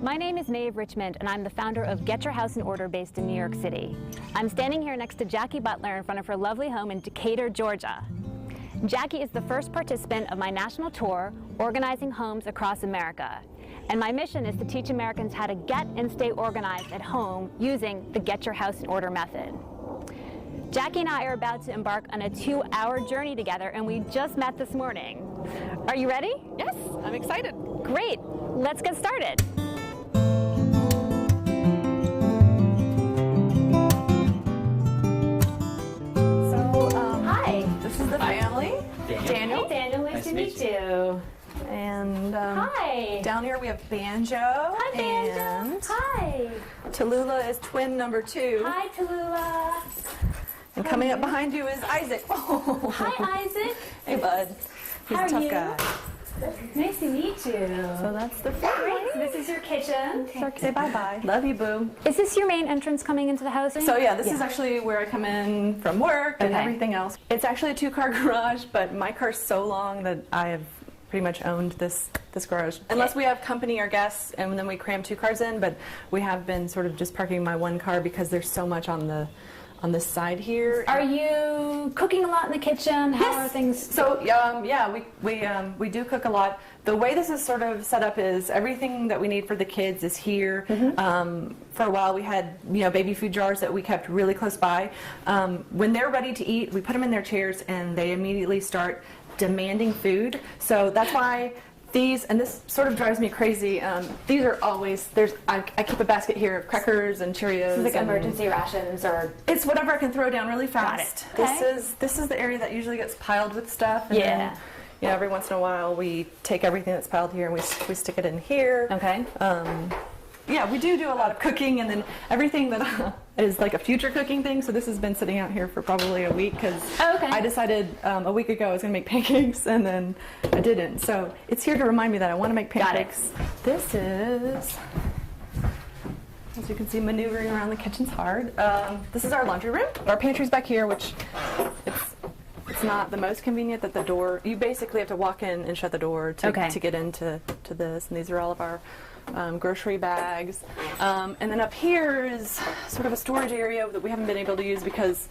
My name is Maeve Richmond, and I'm the founder of Get Your House in Order based in New York City. I'm standing here next to Jackie Butler in front of her lovely home in Decatur, Georgia. Jackie is the first participant of my national tour, organizing homes across America. And my mission is to teach Americans how to get and stay organized at home using the Get Your House in Order method. Jackie and I are about to embark on a 2-hour journey together, and we just met this morning. Are you ready? Yes, I'm excited. Great, let's get started. Hi. This is the family. Daniel. Hey, Daniel, nice to meet you. And Hi. down here we have Banjo. Hi, Banjo. And Hi. Tallulah is twin number 2. Hi, Tallulah. And coming up behind you is Isaac. Oh. Hi, Isaac. Hey, bud. He's How a tough are you? guy. Nice to meet you. So that's the family. This is your kitchen. Say bye-bye. Love you, boo. Is this your main entrance coming into the house? So yeah, this is actually where I come in from work and Okay. everything else. It's actually a 2-car garage, but my car's so long that I have pretty much owned this garage. Unless we have company or guests, and then we cram 2 cars in, but we have been sort of just parking my 1 car because there's so much on this side here. Are you cooking a lot in the kitchen? How are things? So yeah, we do cook a lot. The way this is sort of set up is everything that we need for the kids is here. For a while we had baby food jars that we kept really close by. When they're ready to eat, we put them in their chairs and they immediately start demanding food. So that's why these, and this sort of drives me crazy, these are always, I keep a basket here of crackers and Cheerios. This is like emergency rations or? It's whatever I can throw down really fast. Got it. Okay. This is the area that usually gets piled with stuff. And Yeah. then, every once in a while we take everything that's piled here and we stick it in here. Okay. Yeah, we do a lot of cooking, and then everything that is like a future cooking thing. So this has been sitting out here for probably a week because I decided a week ago I was going to make pancakes, and then I didn't. So it's here to remind me that I want to make pancakes. This is, as you can see, maneuvering around the kitchen's hard. This is our laundry room. Our pantry's back here, which it's not the most convenient that the door, you basically have to walk in and shut the door to get into this. And these are all of our grocery bags. And then up here is sort of a storage area that we haven't been able to use because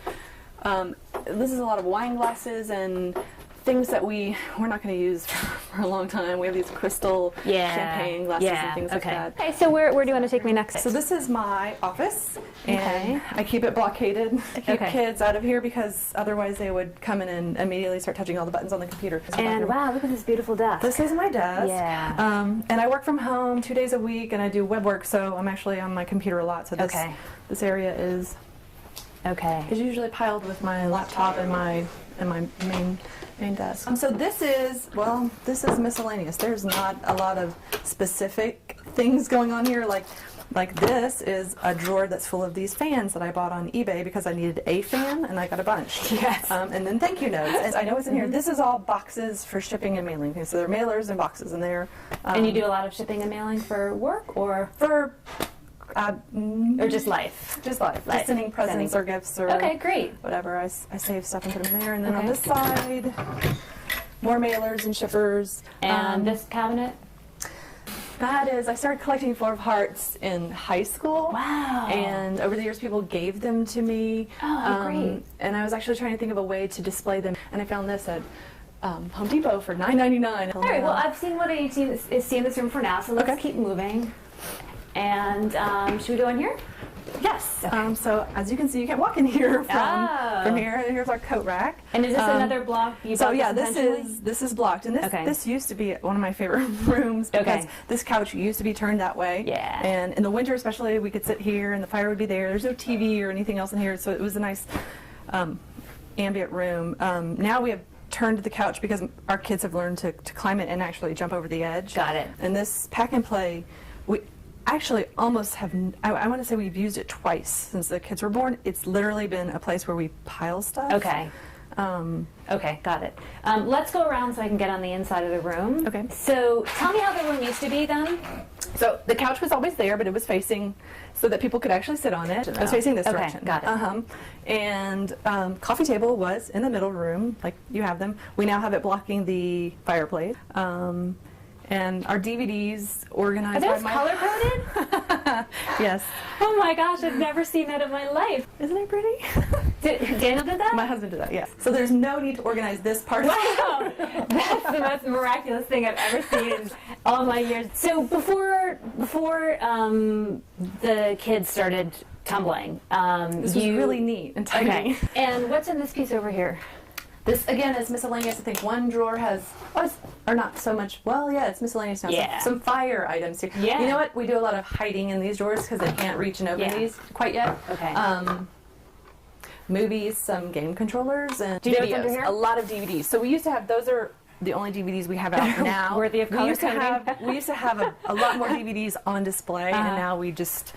this is a lot of wine glasses and things that we're not going to use for a long time. We have these crystal champagne glasses and things like that. Okay, so where do you want to take me next? So this is my office, and I keep it blockaded. I keep kids out of here because otherwise they would come in and immediately start touching all the buttons on the computer. And wow, look at this beautiful desk. This is my desk. Yeah. And I work from home 2 days a week, and I do web work, so I'm actually on my computer a lot. So this area is usually piled with my laptop and my main desk. So this is miscellaneous. There's not a lot of specific things going on here. Like this is a drawer that's full of these fans that I bought on eBay because I needed a fan and I got a bunch. Yes. And then thank you notes. And I know what's in here. This is all boxes for shipping and mailing. So there are mailers and boxes in there. And you do a lot of shipping and mailing for work or or just life? Just life. Just sending presents or gifts or great. Whatever. I save stuff and put them there. And then on this side, more mailers and shippers. And this cabinet? That is, I started collecting 4 of hearts in high school. Wow. And over the years, people gave them to me. Oh, great. And I was actually trying to think of a way to display them. And I found this at Home Depot for $9.99. All right, well, I've seen what I need to see in this room for now, so let's keep moving. And should we go in here? Yes. So as you can see, you can walk in here from here. Here's our coat rack. And is this another block? So yeah, this is blocked, and this used to be one of my favorite rooms because this couch used to be turned that way. Yeah. And in the winter, especially, we could sit here, and the fire would be there. There's no TV or anything else in here, so it was a nice ambient room. Now we have turned the couch because our kids have learned to climb it and actually jump over the edge. Got it. And this pack and play, we actually almost have, I want to say we've used it twice since the kids were born. It's literally been a place where we pile stuff. Okay. Okay, got it. Let's go around so I can get on the inside of the room. Okay. So tell me how the room used to be then. So the couch was always there, but it was facing so that people could actually sit on it. It was facing this direction. Got it. And coffee table was in the middle room, like you have them. We now have it blocking the fireplace. And our DVDs organized Are those by color-coded? Yes. Oh my gosh, I've never seen that in my life. Isn't it pretty? Daniel did that? My husband did that, yes. So there's no need to organize this part. Wow, that's the most miraculous thing I've ever seen in all my years. So before the kids started tumbling, this was really neat and tiny. Okay. And what's in this piece over here? This, again, is miscellaneous. I think one drawer has, or not so much, well, yeah, it's miscellaneous now. Yeah. Some fire items here. Yeah. You know what? We do a lot of hiding in these drawers because they can't reach and open these quite yet. Okay. Movies, some game controllers, and Do you know what's under DVDs. here? A lot of DVDs. So we used to have, those are the only DVDs we have out now. Worthy of color we used to have a lot more DVDs on display, and now we just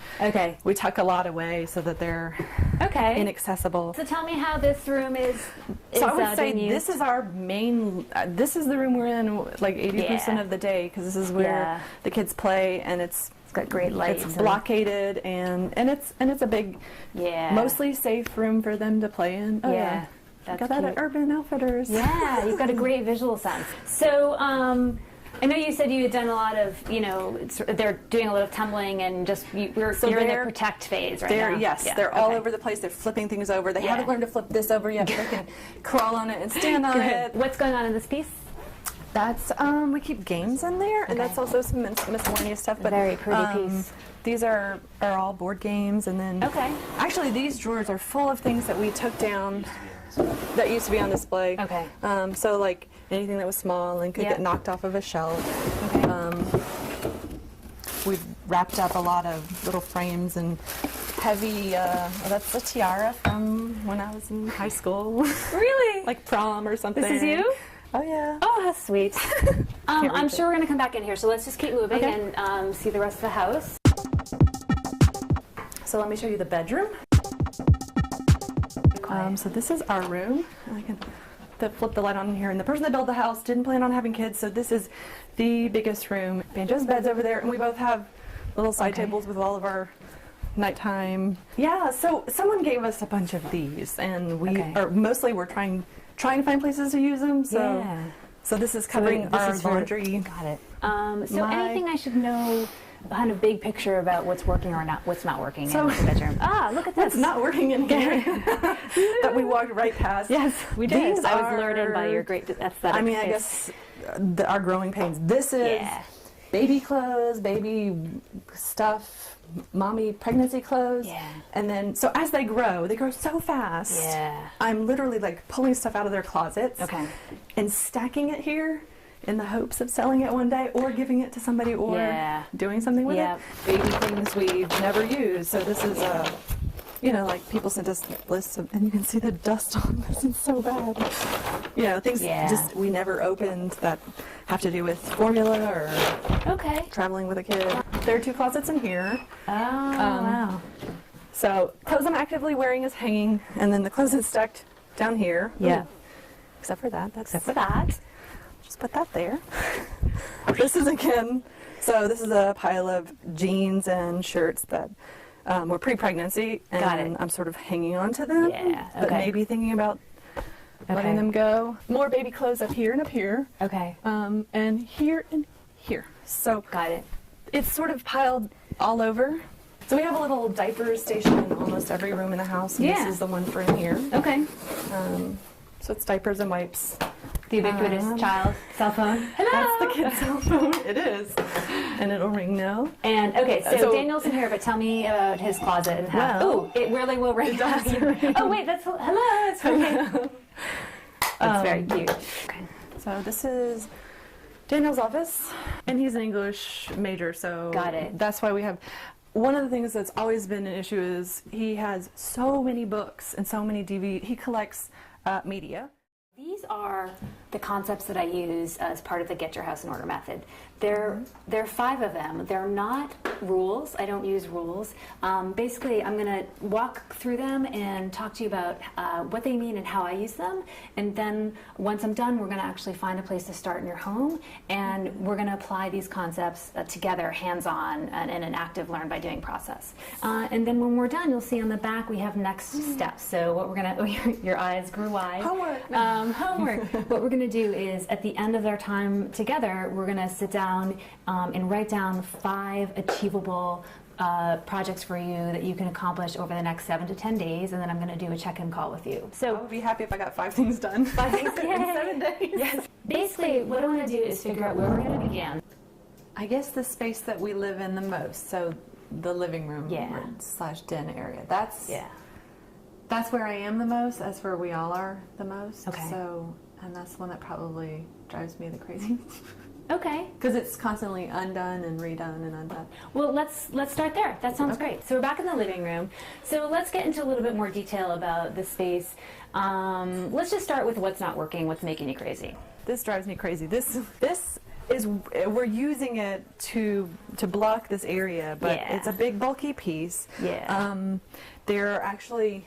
we tuck a lot away so that they're inaccessible. So tell me how this room is. So I would say being this used. is our main. This is the room we're in like 80% of the day because this is where the kids play, and it's got great lights. It's blockaded and it's a big, mostly safe room for them to play in. Oh, yeah. That's got that cute. at Urban Outfitters. Yeah, you've got a great visual sense. So, I know you said you had done a lot of, they're doing a lot of tumbling and just, you're in the protect phase right now. Yes, they're all over the place. They're flipping things over. They haven't learned to flip this over yet, but they can crawl on it and stand on it. What's going on in this piece? That's, we keep games in there, and that's also some miscellaneous stuff. But very pretty piece. These are all board games, and then actually these drawers are full of things that we took down that used to be on display. Okay. So like anything that was small and could get knocked off of a shelf. Okay. We've wrapped up a lot of little frames and heavy, that's a tiara from when I was in high school. Really? Like prom or something. This is you? Oh yeah. Oh, how sweet. I'm sure we're going to come back in here, so let's just keep moving and see the rest of the house. So let me show you the bedroom. So this is our room. I can flip the light on here. And the person that built the house didn't plan on having kids, so this is the biggest room. Banjo's bed's over there, and we both have little side tables with all of our nighttime. Yeah, so someone gave us a bunch of these, and we mostly we're trying to find places to use them. So so this is covering our laundry. Got it. So anything I should know, kind of big picture about what's working or not, what's not working in the bedroom. Look at this. What's not working in here that we walked right past. Yes, we did. I was lured by your great aesthetic. I mean, I guess our growing pains. This is baby clothes, baby stuff, mommy pregnancy clothes. Yeah. And then, so as they grow so fast. Yeah. I'm literally like pulling stuff out of their closets. Okay. And stacking it here in the hopes of selling it one day or giving it to somebody or doing something with it. Baby things we've never used. So this is like people sent us lists of, and you can see the dust on this. It's so bad. Things just we never opened that have to do with formula or traveling with a kid. There are 2 closets in here. Oh, wow. So clothes I'm actively wearing is hanging, and then the clothes is stacked down here. Yeah. Ooh. Except for that. Just put that there. This is this is a pile of jeans and shirts that were pre-pregnancy, and I'm sort of hanging on to them, but maybe thinking about letting them go. More baby clothes up here and up here. Okay. And here and here. So got it. It's sort of piled all over. So we have a little diaper station in almost every room in the house, and this is the one for in here. Okay. So it's diapers and wipes. The ubiquitous child cell phone. Hello. That's the kid's cell phone. It is. And it'll ring now. And so Daniel's in here, but tell me about his closet and how. It really will ring. Oh wait, that's hello. It's okay. That's very cute. Okay. So this is Daniel's office, and he's an English major, so got it. That's why we have. One of the things that's always been an issue is he has so many books and so many DVDs. He collects media. These are the concepts that I use as part of the Get Your House in Order method. There are 5 of them. They're not rules. I don't use rules. Basically, I'm going to walk through them and talk to you about what they mean and how I use them. And then once I'm done, we're going to actually find a place to start in your home, and we're going to apply these concepts together, hands-on, and in an active learn by doing process. And then when we're done, you'll see on the back we have next steps. So what we're going to, your eyes grew wide. Homework. Homework. What we're going going to do is, at the end of our time together, we're going to sit down and write down 5 achievable projects for you that you can accomplish over the next 7 to 10 days, and then I'm going to do a check-in call with you. So I would be happy if I got 5 things done. 5 things in 7 days. Yes. Basically, what I want to do is figure out where we're going to begin. I guess the space that we live in the most, so the living room / den area. That's where I am the most. That's where we all are the most. Okay. So, and that's the one that probably drives me the crazy. Okay. Because it's constantly undone and redone and undone. Well, let's start there. That sounds great. So we're back in the living room. So let's get into a little bit more detail about the space. Let's just start with what's not working, what's making you crazy. This drives me crazy. This is, we're using it to block this area, but it's a big bulky piece. Yeah. There are actually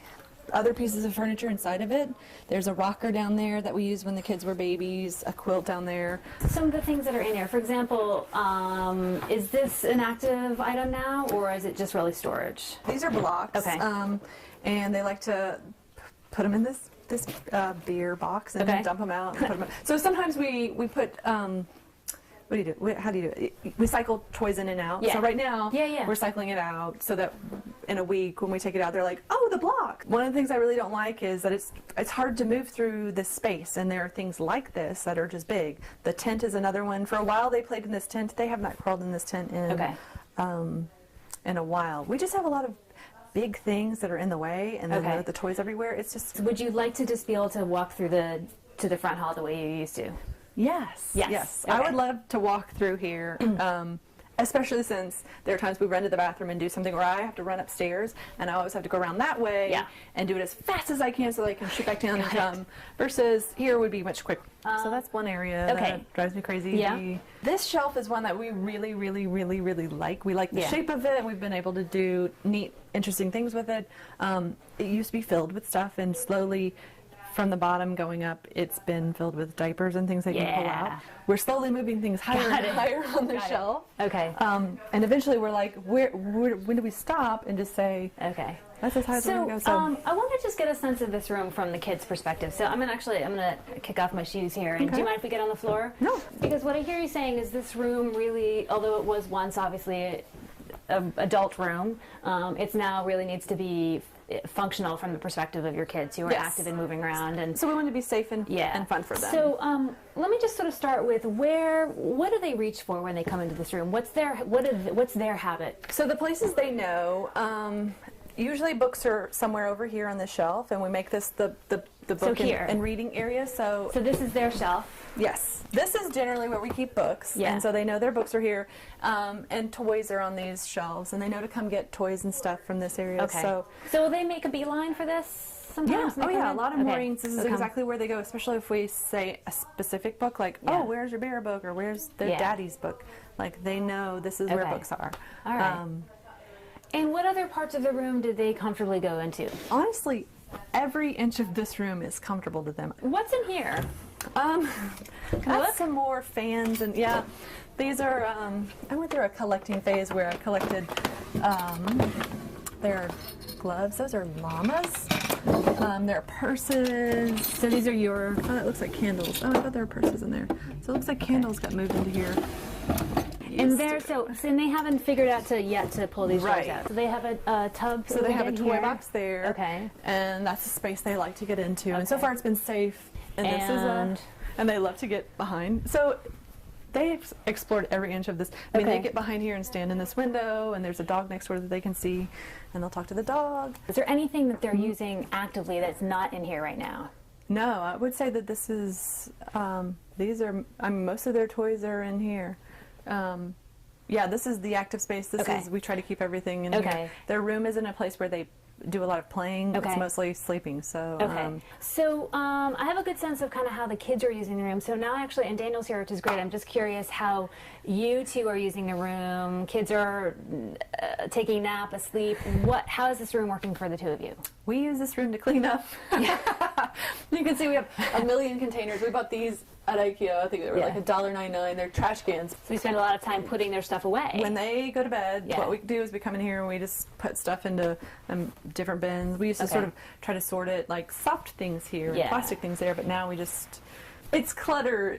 other pieces of furniture inside of it. There's a rocker down there that we used when the kids were babies, a quilt down there. Some of the things that are in here, for example, is this an active item now, or is it just really storage? These are blocks. Okay. And they like to put them in this beer box and dump them out. And put them so sometimes we put, what do you do? How do you do it? We cycle toys in and out. Yeah. So right now, we're cycling it out so that in a week when we take it out, they're like, oh, the block. One of the things I really don't like is that it's hard to move through this space, and there are things like this that are just big. The tent is another one. For a while, they played in this tent. They have not crawled in this tent in a while. We just have a lot of big things that are in the way, and then the toys everywhere. It's just. Would you like to just be able to walk through to the front hall the way you used to? Yes. Okay. I would love to walk through here, especially since there are times we run to the bathroom and do something where I have to run upstairs, and I always have to go around that way and do it as fast as I can so that I can shoot back down and come, versus here would be much quicker. So that's one area that drives me crazy. Yeah. This shelf is one that we really, really, really, really like. We like the shape of it. We've been able to do neat, interesting things with it. It used to be filled with stuff, and slowly from the bottom going up, it's been filled with diapers and things they can pull out. We're slowly moving things higher and higher on the shelf. Okay. And eventually we're like, when do we stop and just say, okay, that's as high as we're going to go. So I want to just get a sense of this room from the kids' perspective. So I'm going to kick off my shoes here. And do you mind if we get on the floor? No. Because what I hear you saying is this room really, although it was once obviously an adult room, it now really needs to be functional from the perspective of your kids who are active and moving around, and so we want to be safe and fun for them. So let me just sort of start with what do they reach for when they come into this room? What's their habit? So the places they know, usually books are somewhere over here on the shelf, and we make this the book and reading area. So this is their shelf. Yes, this is generally where we keep books, and so they know their books are here, and toys are on these shelves, and they know to come get toys and stuff from this area. Okay. So will they make a beeline for this sometimes? Yeah. A lot of mornings. This is exactly where they go, especially if we say a specific book, like, oh, where's your bear book, or where's their daddy's book? Like, they know this is where books are. All right. And what other parts of the room did they comfortably go into? Honestly, every inch of this room is comfortable to them. What's in here? Got some more fans, and these are, I went through a collecting phase where I collected their gloves. Those are llamas. Their purses. So these are your... Oh, that looks like candles. Oh, I thought there were purses in there. So it looks like candles got moved into here. And and they haven't figured out yet to pull these drawers out. So they have a tub. So they have a toy box there. Okay. And that's the space they like to get into. Okay. And so far it's been safe. And this is and they love to get behind. So they've explored every inch of this. I mean, they get behind here and stand in this window, and there's a dog next door that they can see, and they'll talk to the dog. Is there anything that they're using actively that's not in here right now? No, I would say that this is, most of their toys are in here. This is the active space. This is, we try to keep everything in here. Their room isn't a place where they do a lot of playing. It's mostly sleeping. So I have a good sense of kind of how the kids are using the room. So now actually, and Daniel's here, which is great. I'm just curious how you two are using the room. Kids are taking a nap, asleep. How is this room working for the two of you? We use this room to clean up. You can see we have a million containers. We bought these at IKEA. I think they were like $1.99. They're trash cans. So we spend a lot of time putting their stuff away. When they go to bed, what we do is we come in here and we just put stuff into different bins. We used to sort of try to sort it like soft things here, and plastic things there, but now we just It's clutter.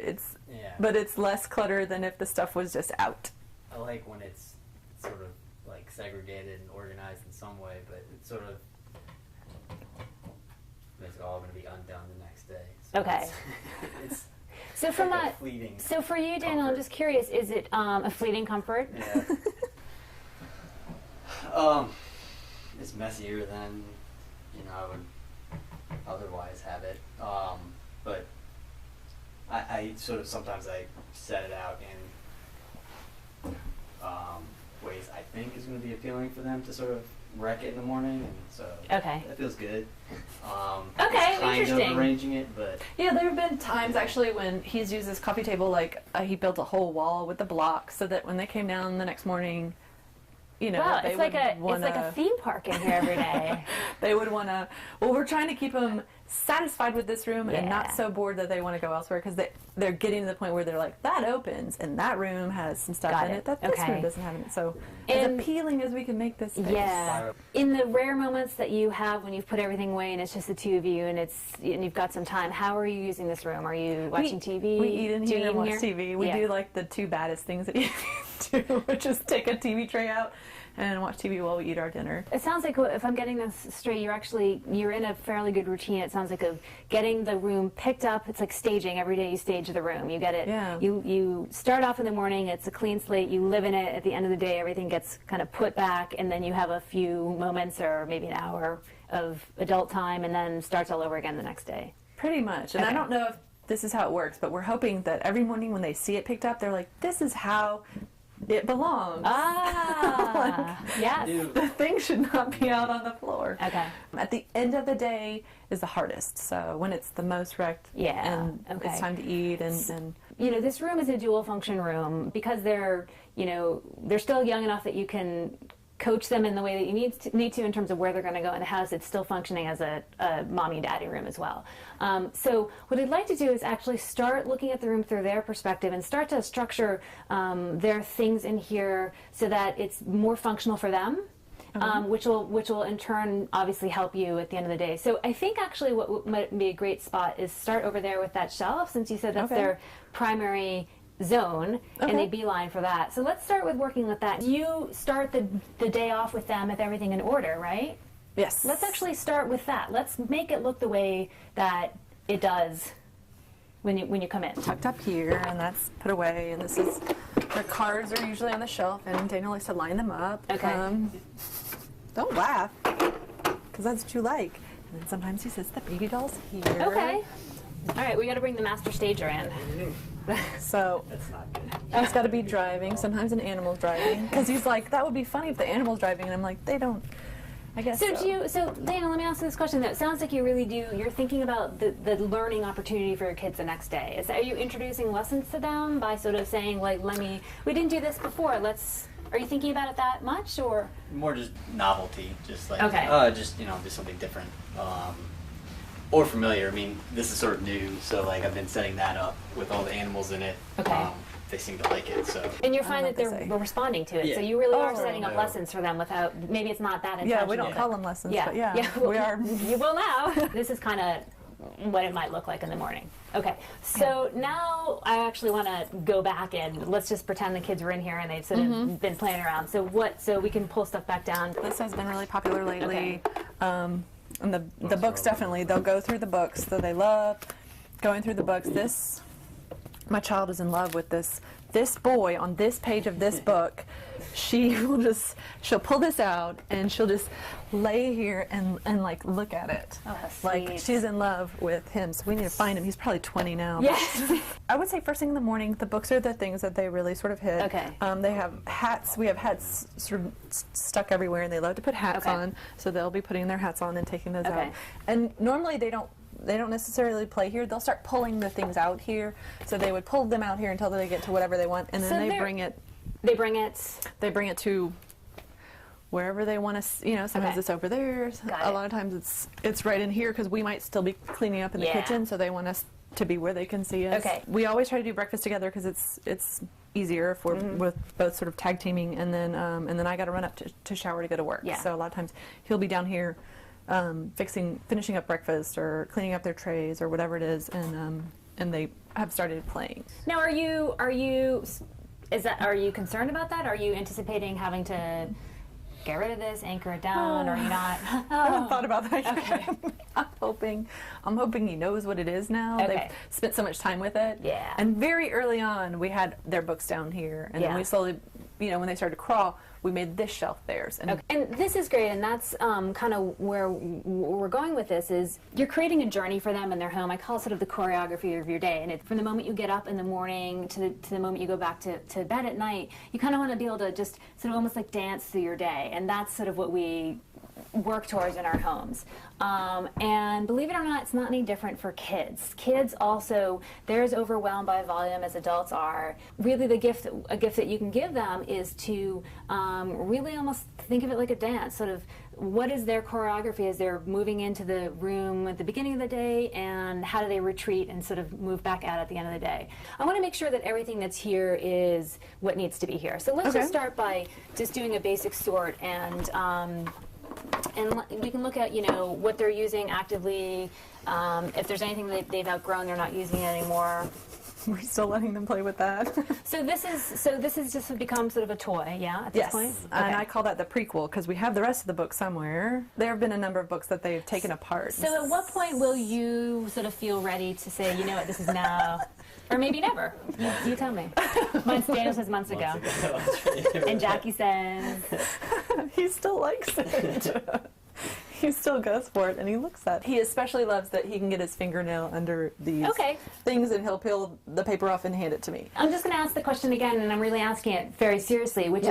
But it's less clutter than if the stuff was just out. I like when it's sort of like segregated and organized in some way, but it's sort of it's all going to be undone the next day. So Okay. It's so from like a fleeting so for you, Daniel, comfort. I'm just curious: is it a fleeting comfort? Yeah. It's messier than I would otherwise have it. But I sort of sometimes I set it out in ways I think is going to be appealing for them to sort of wreck it in the morning, and so that feels good. Okay, kind interesting. of arranging it, but Yeah, there have been times actually when he's used this coffee table, like he built a whole wall with the blocks so that when they came down the next morning, Wow, they it's like would a theme park in here every day. they would want to. Well, we're trying to keep them satisfied with this room and not so bored that they want to go elsewhere, because they're getting to the point where they're like, that opens and that room has some stuff in it that this room doesn't have in it. So as appealing as we can make this space. Yeah. In the rare moments that you have when you've put everything away and it's just the two of you and you've got some time, how are you using this room? Are you watching TV? We eat in here and watch TV. We do like the two baddest things that you can do, which is take a TV tray out and watch TV while we eat our dinner. It sounds like, if I'm getting this straight, you're in a fairly good routine. It sounds like of getting the room picked up. It's like staging. Every day you stage the room. You get it. Yeah. You start off in the morning. It's a clean slate. You live in it. At the end of the day, everything gets kind of put back, and then you have a few moments or maybe an hour of adult time, and then starts all over again the next day. Pretty much. And I don't know if this is how it works, but we're hoping that every morning when they see it picked up, they're like, this is how it belongs. Yes. The thing should not be out on the floor. Okay. At the end of the day is the hardest. So when it's the most wrecked and it's time to eat and this room is a dual function room because they're still young enough that you can coach them in the way that you need to in terms of where they're going to go in the house. It's still functioning as a mommy and daddy room as well. So what I'd like to do is actually start looking at the room through their perspective and start to structure their things in here so that it's more functional for them. Which will in turn obviously help you at the end of the day. So I think actually what might be a great spot is start over there with that shelf, since you said that's their primary zone, and they beeline for that. So let's start with working with that. You start the day off with them with everything in order, right? Yes. Let's actually start with that. Let's make it look the way that it does when you come in. Tucked up here, and that's put away, and this is, their cards are usually on the shelf, and Daniel likes to line them up. Okay. Don't laugh, because that's what you like. And then sometimes he says the baby doll's here. Okay. All right, we got to bring the master stager in. So that's not good. he's got to be driving. Sometimes an animal's driving, because he's like, that would be funny if the animal's driving, and I'm like, they don't. I guess so. So Dana, let me ask you this question. It sounds like you really do. You're thinking about the learning opportunity for your kids the next day. Are you introducing lessons to them by sort of saying, like, we didn't do this before. Are you thinking about it that much, or More just novelty, just like just do something different, or familiar. I mean, this is sort of new, so like I've been setting that up with all the animals in it. Okay. They seem to like it, so. And you're finding that they're responding to it. Yeah. So you really are setting up lessons for them without, maybe it's not that intentional. Yeah, we don't call them lessons, but well, we are. You will now. This is kind of what it might look like in the morning. Okay, so now I actually want to go back and let's just pretend the kids were in here and they've sort of been playing around. So we can pull stuff back down. This has been really popular lately. And the books, definitely, they'll go through the books, so they love going through the books. My child is in love with this boy on this page of this book. She'll pull this out and she'll just lay here and like look at it. Oh, that's like sweet. she's in love with him, so we need to find him. He's probably 20 now. Yes. I would say first thing in the morning, the books are the things that they really sort of hit. Okay. They have hats. We have hats sort of stuck everywhere, and they love to put hats on. So they'll be putting their hats on and taking those out. And normally they don't necessarily play here. They'll start pulling the things out here. So they would pull them out here until they get to whatever they want, and then they bring it. They bring it to wherever they want to. Sometimes it's over there. A lot of times it's right in here because we might still be cleaning up in the kitchen. So they want us to be where they can see us. Okay. We always try to do breakfast together because it's easier if we're with both sort of tag teaming, and then I got to run up to shower to go to work. Yeah. So a lot of times he'll be down here finishing up breakfast or cleaning up their trays or whatever it is, and and they have started playing. Now, are you concerned about that? Are you anticipating having to get rid of this, anchor it down, or are you not? I haven't thought about that yet. Okay. I'm hoping he knows what it is now. Okay. They've spent so much time with it. Yeah. And very early on, we had their books down here, and then we slowly, when they started to crawl, we made this shelf theirs. And, and this is great, and that's kind of where we're going with this, is you're creating a journey for them in their home. I call it sort of the choreography of your day, and from the moment you get up in the morning to the moment you go back to bed at night, you kind of want to be able to just sort of almost like dance through your day, and that's sort of what we work towards in our homes. And believe it or not, it's not any different for kids. Kids also, they're as overwhelmed by volume as adults are. Really a gift that you can give them is to really almost think of it like a dance, sort of what is their choreography as they're moving into the room at the beginning of the day, and how do they retreat and sort of move back out at the end of the day. I want to make sure that everything that's here is what needs to be here. So let's just start by just doing a basic sort, and we can look at, what they're using actively, if there's anything that they've outgrown, they're not using it anymore. We're still letting them play with that. So this is just become sort of a toy, at this point? Yes, and I call that the prequel, because we have the rest of the book somewhere. There have been a number of books that they've taken apart. So at what point will you sort of feel ready to say, you know what, this is now, or maybe never? You tell me. Daniel says months ago. And Jackie says... He still likes it. He still goes for it, and he looks at it. He especially loves that he can get his fingernail under these things, and he'll peel the paper off and hand it to me. I'm just going to ask the question again, and I'm really asking it very seriously, which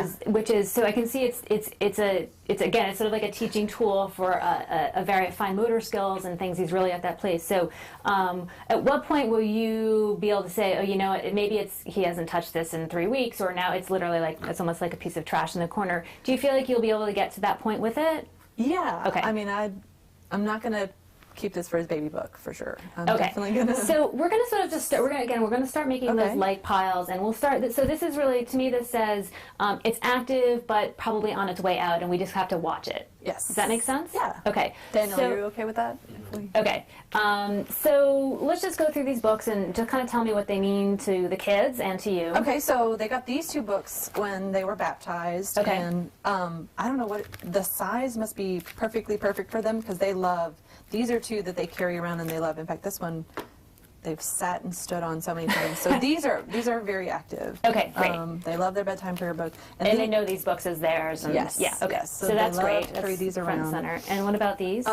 is so I can see it's sort of like a teaching tool for a very fine motor skills and things. He's really at that place. So at what point will you be able to say, oh, maybe he hasn't touched this in 3 weeks, or now it's literally it's almost like a piece of trash in the corner. Do you feel like you'll be able to get to that point with it? Yeah. Okay. I mean, I'm not going to keep this for his baby book for sure. I'm definitely going to. So we're going to sort of just start. We're going to start making those light piles, and we'll start. So this is really, to me, this says it's active, but probably on its way out, and we just have to watch it. Yes. Does that make sense? Yeah. Okay. Daniel, are you okay with that? Okay. So let's just go through these books and just kind of tell me what they mean to the kids and to you. Okay. So they got these 2 books when they were baptized. Okay. And I don't know the size must be perfectly perfect for them, because they love. These are 2 that they carry around and they love. In fact, this one they've sat and stood on so many times. So these are very active. Okay, great. They love their bedtime prayer book, and they know these books as theirs. And yes. Yeah. Okay. Yes. So that's great. To carry these around. Front and center. And what about these?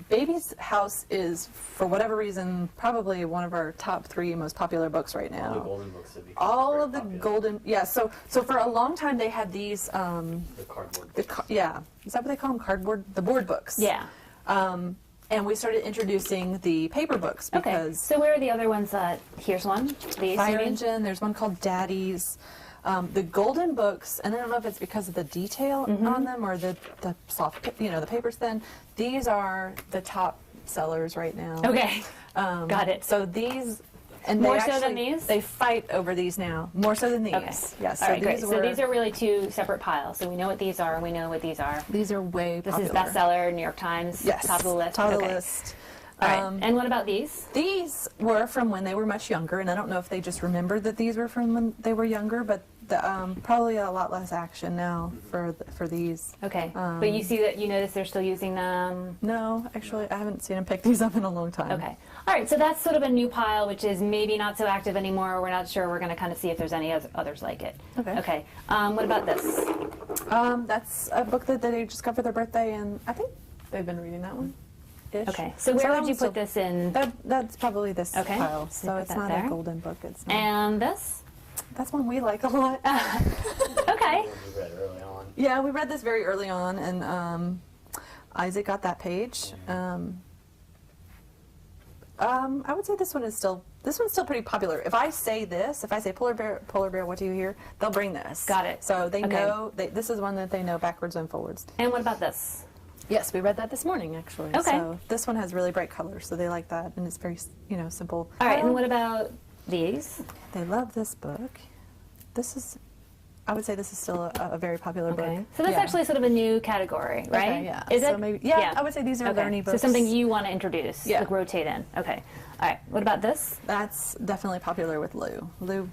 Baby's House is, for whatever reason, probably one of our top 3 most popular books right now. All the golden books have become all of the popular. golden, So for a long time they had these. The cardboard books. Is that what they call them? Cardboard, the board books. Yeah. And we started introducing the paper books because. Okay. So where are the other ones? Here's one. These. Fire Engine. There's one called Daddy's. The golden books, and I don't know if it's because of the detail on them or the soft, the paper's thin. These are the top sellers right now. Okay. Got it. So these. And more so than these? They fight over these now. More so than these. Okay. Yes. All right, great. So these are really 2 separate piles. So we know what these are, and we know what these are. These are way This popular. is bestseller, New York Times, yes. top of the list. Top of the list. All right. And what about these? These were from when they were much younger, and I don't know if they just remembered that these were from when they were younger, but probably a lot less action now for these. Okay. But you see that, you notice they're still using them? No, actually, I haven't seen them pick these up in a long time. Okay. All right, so that's sort of a new pile, which is maybe not so active anymore. We're not sure. We're going to kind of see if there's any others like it. Okay. Okay. What about this? That's a book that they just got for their birthday, and I think they've been reading that one. Okay. So where would you put this in? That's probably this pile. So it's not there. a golden book. It's not. And this? That's one we like a lot. Okay. We read early on. Yeah, we read this very early on, and Isaac got that page. I would say this one's still pretty popular. If I say polar bear, what do you hear? They'll bring this. Got it. So they know, this is one that they know backwards and forwards. And what about this? Yes, we read that this morning, actually. Okay. So this one has really bright colors, so they like that, and it's very, simple. All right, and what about these? They love this book. This is, I would say this is still a very popular book. So that's actually sort of a new category, right? Okay, yeah. Is so it? Maybe, yeah, I would say these are learning books. So something you want to introduce, Yeah. like rotate in. Okay. All right. What about this? That's definitely popular with Lou. Ooh,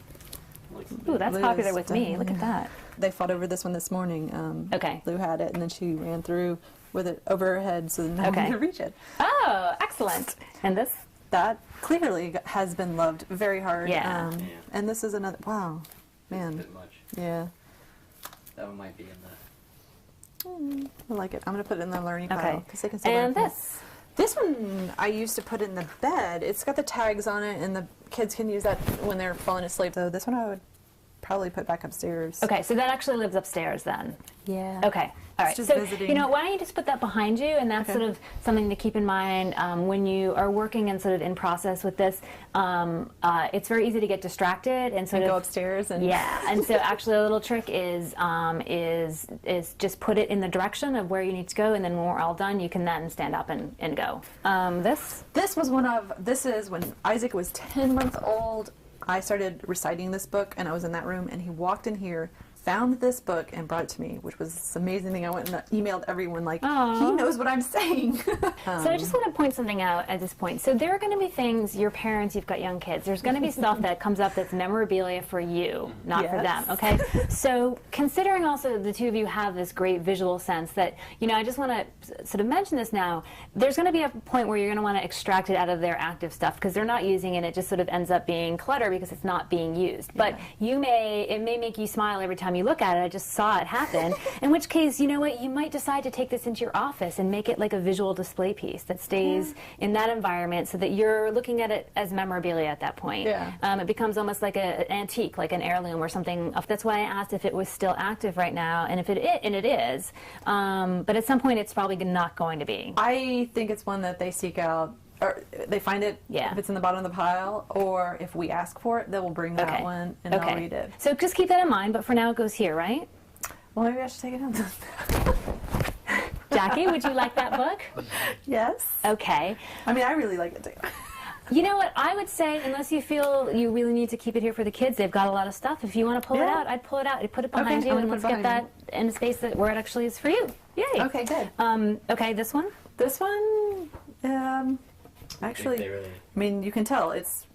that's Lou popular is with me. Look at that. They fought over this one this morning. Okay. Lou had it, and then she ran through with it over her head, so no one could reach it. Oh, excellent. And this? That clearly has been loved very hard. Yeah. And this is another. Wow, man. A bit much. Yeah. That one might be in the. I like it. I'm gonna put it in the learning pile because they can still And learn. this? This one I used to put in the bed. It's got the tags on it, and the kids can use that when they're falling asleep. So this one I would probably put back upstairs. Okay, so that actually lives upstairs then. Yeah. Okay. All right. Just So visiting. you know, why don't you just put that behind you, and that's sort of something to keep in mind when you are working and sort of in process with this. It's very easy to get distracted and sort of go upstairs and and so actually a little trick is just put it in the direction of where you need to go, and then when we're all done, you can then stand up and go. This is when Isaac was 10 months old. I started reciting this book, and I was in that room, and he walked in here, found this book, and brought it to me, which was this amazing thing. I went and emailed everyone, like, he knows what I'm saying. So I just want to point something out at this point. So there are going to be things, your parents, you've got young kids, there's going to be stuff that comes up that's memorabilia for you, not for them, okay? So considering also the two of you have this great visual sense that, you know, I just want to sort of mention this now, there's going to be a point where you're going to want to extract it out of their active stuff because they're not using it, it just sort of ends up being clutter because it's not being used. But it may make you smile every time you look at it. I just saw it happen. In which case, you know what, you might decide to take this into your office and make it like a visual display piece that stays in that environment so that you're looking at it as memorabilia at that point. It becomes almost like an antique, like an heirloom or something. That's why I asked if it was still active right now, and it is. But at some point it's probably not going to be. I think it's one that they seek out, or they find it if it's in the bottom of the pile, or if we ask for it, they will bring that one and I'll read it. So just keep that in mind, but for now it goes here, right? Well, maybe I should take it home. Jackie, would you like that book? Yes. Okay. I mean, I really like it too. You know what, I would say, unless you feel you really need to keep it here for the kids, they've got a lot of stuff. If you want to pull it out, I'd pull it out. I'd put it behind you, and let's get that in a space where it actually is for you. Yay. Okay, good. Okay, this one? This one, actually, I mean, you can tell it's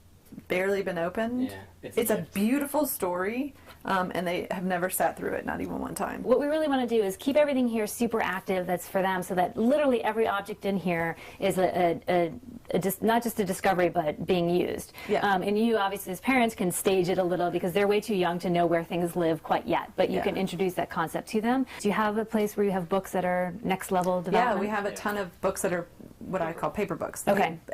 barely been opened. Yeah, it's a beautiful story, and they have never sat through it, not even one time. What we really want to do is keep everything here super active that's for them, so that literally every object in here is not just a discovery, but being used. And you, obviously, as parents, can stage it a little because they're way too young to know where things live quite yet, but you can introduce that concept to them. Do you have a place where you have books that are next level development? Yeah, we have a ton of books that are what I call paper books.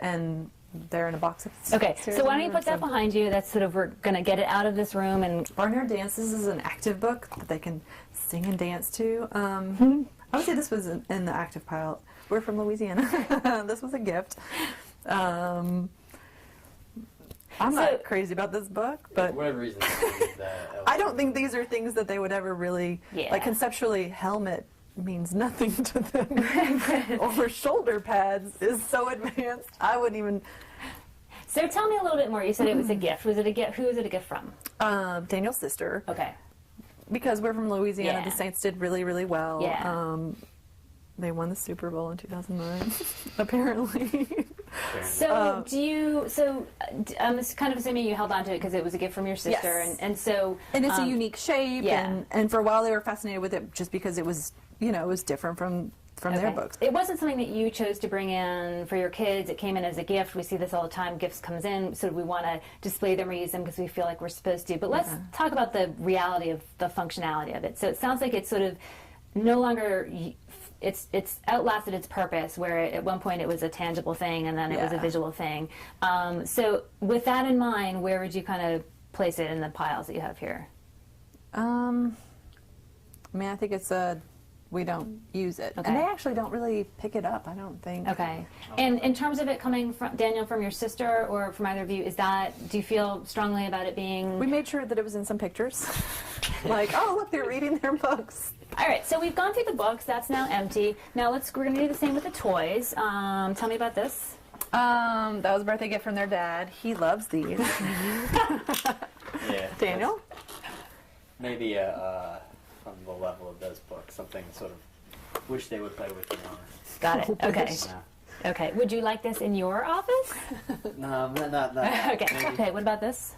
And they're in a box. Okay, so why don't you put that behind you? That's sort of, we're going to get it out of this room. And Barnyard Dances is an active book that they can sing and dance to. I would say this was in the active pile. We're from Louisiana. This was a gift. I'm not crazy about this book, but for whatever reason, I don't think these are things that they would ever really, like conceptually, helmet means nothing to them. Or shoulder pads is so advanced, I wouldn't even. So tell me a little bit more. You said it was a gift. Was it a gift? Who was it a gift from? Daniel's sister. Okay. Because we're from Louisiana, the Saints did really, really well. Yeah. They won the Super Bowl in 2009, apparently. So I'm kind of assuming you held on to it because it was a gift from your sister, and it's a unique shape, and for a while they were fascinated with it just because it was, it was different from their books. It wasn't something that you chose to bring in for your kids. It came in as a gift. We see this all the time. Gifts comes in, so we want to display them or use them because we feel like we're supposed to. But let's talk about the reality of the functionality of it. So it sounds like it's sort of no longer. It's outlasted its purpose, where at one point it was a tangible thing and then it was a visual thing. So with that in mind, where would you kind of place it in the piles that you have here? I mean, I think it's we don't use it. Okay. And they actually don't really pick it up, I don't think. Okay. And in terms of it coming from, Daniel, from your sister or from either of you, do you feel strongly about it being... We made sure that it was in some pictures. Like, oh, look, they're reading their books. All right, so we've gone through the books. That's now empty. Now we're going to do the same with the toys. Tell me about this. That was a birthday gift from their dad. He loves these. Yeah. Daniel? maybe from the level of those books, something sort of wish they would play with more. Got it. Okay. Yeah. Okay. Would you like this in your office? No, not Okay. maybe. Okay. What about this?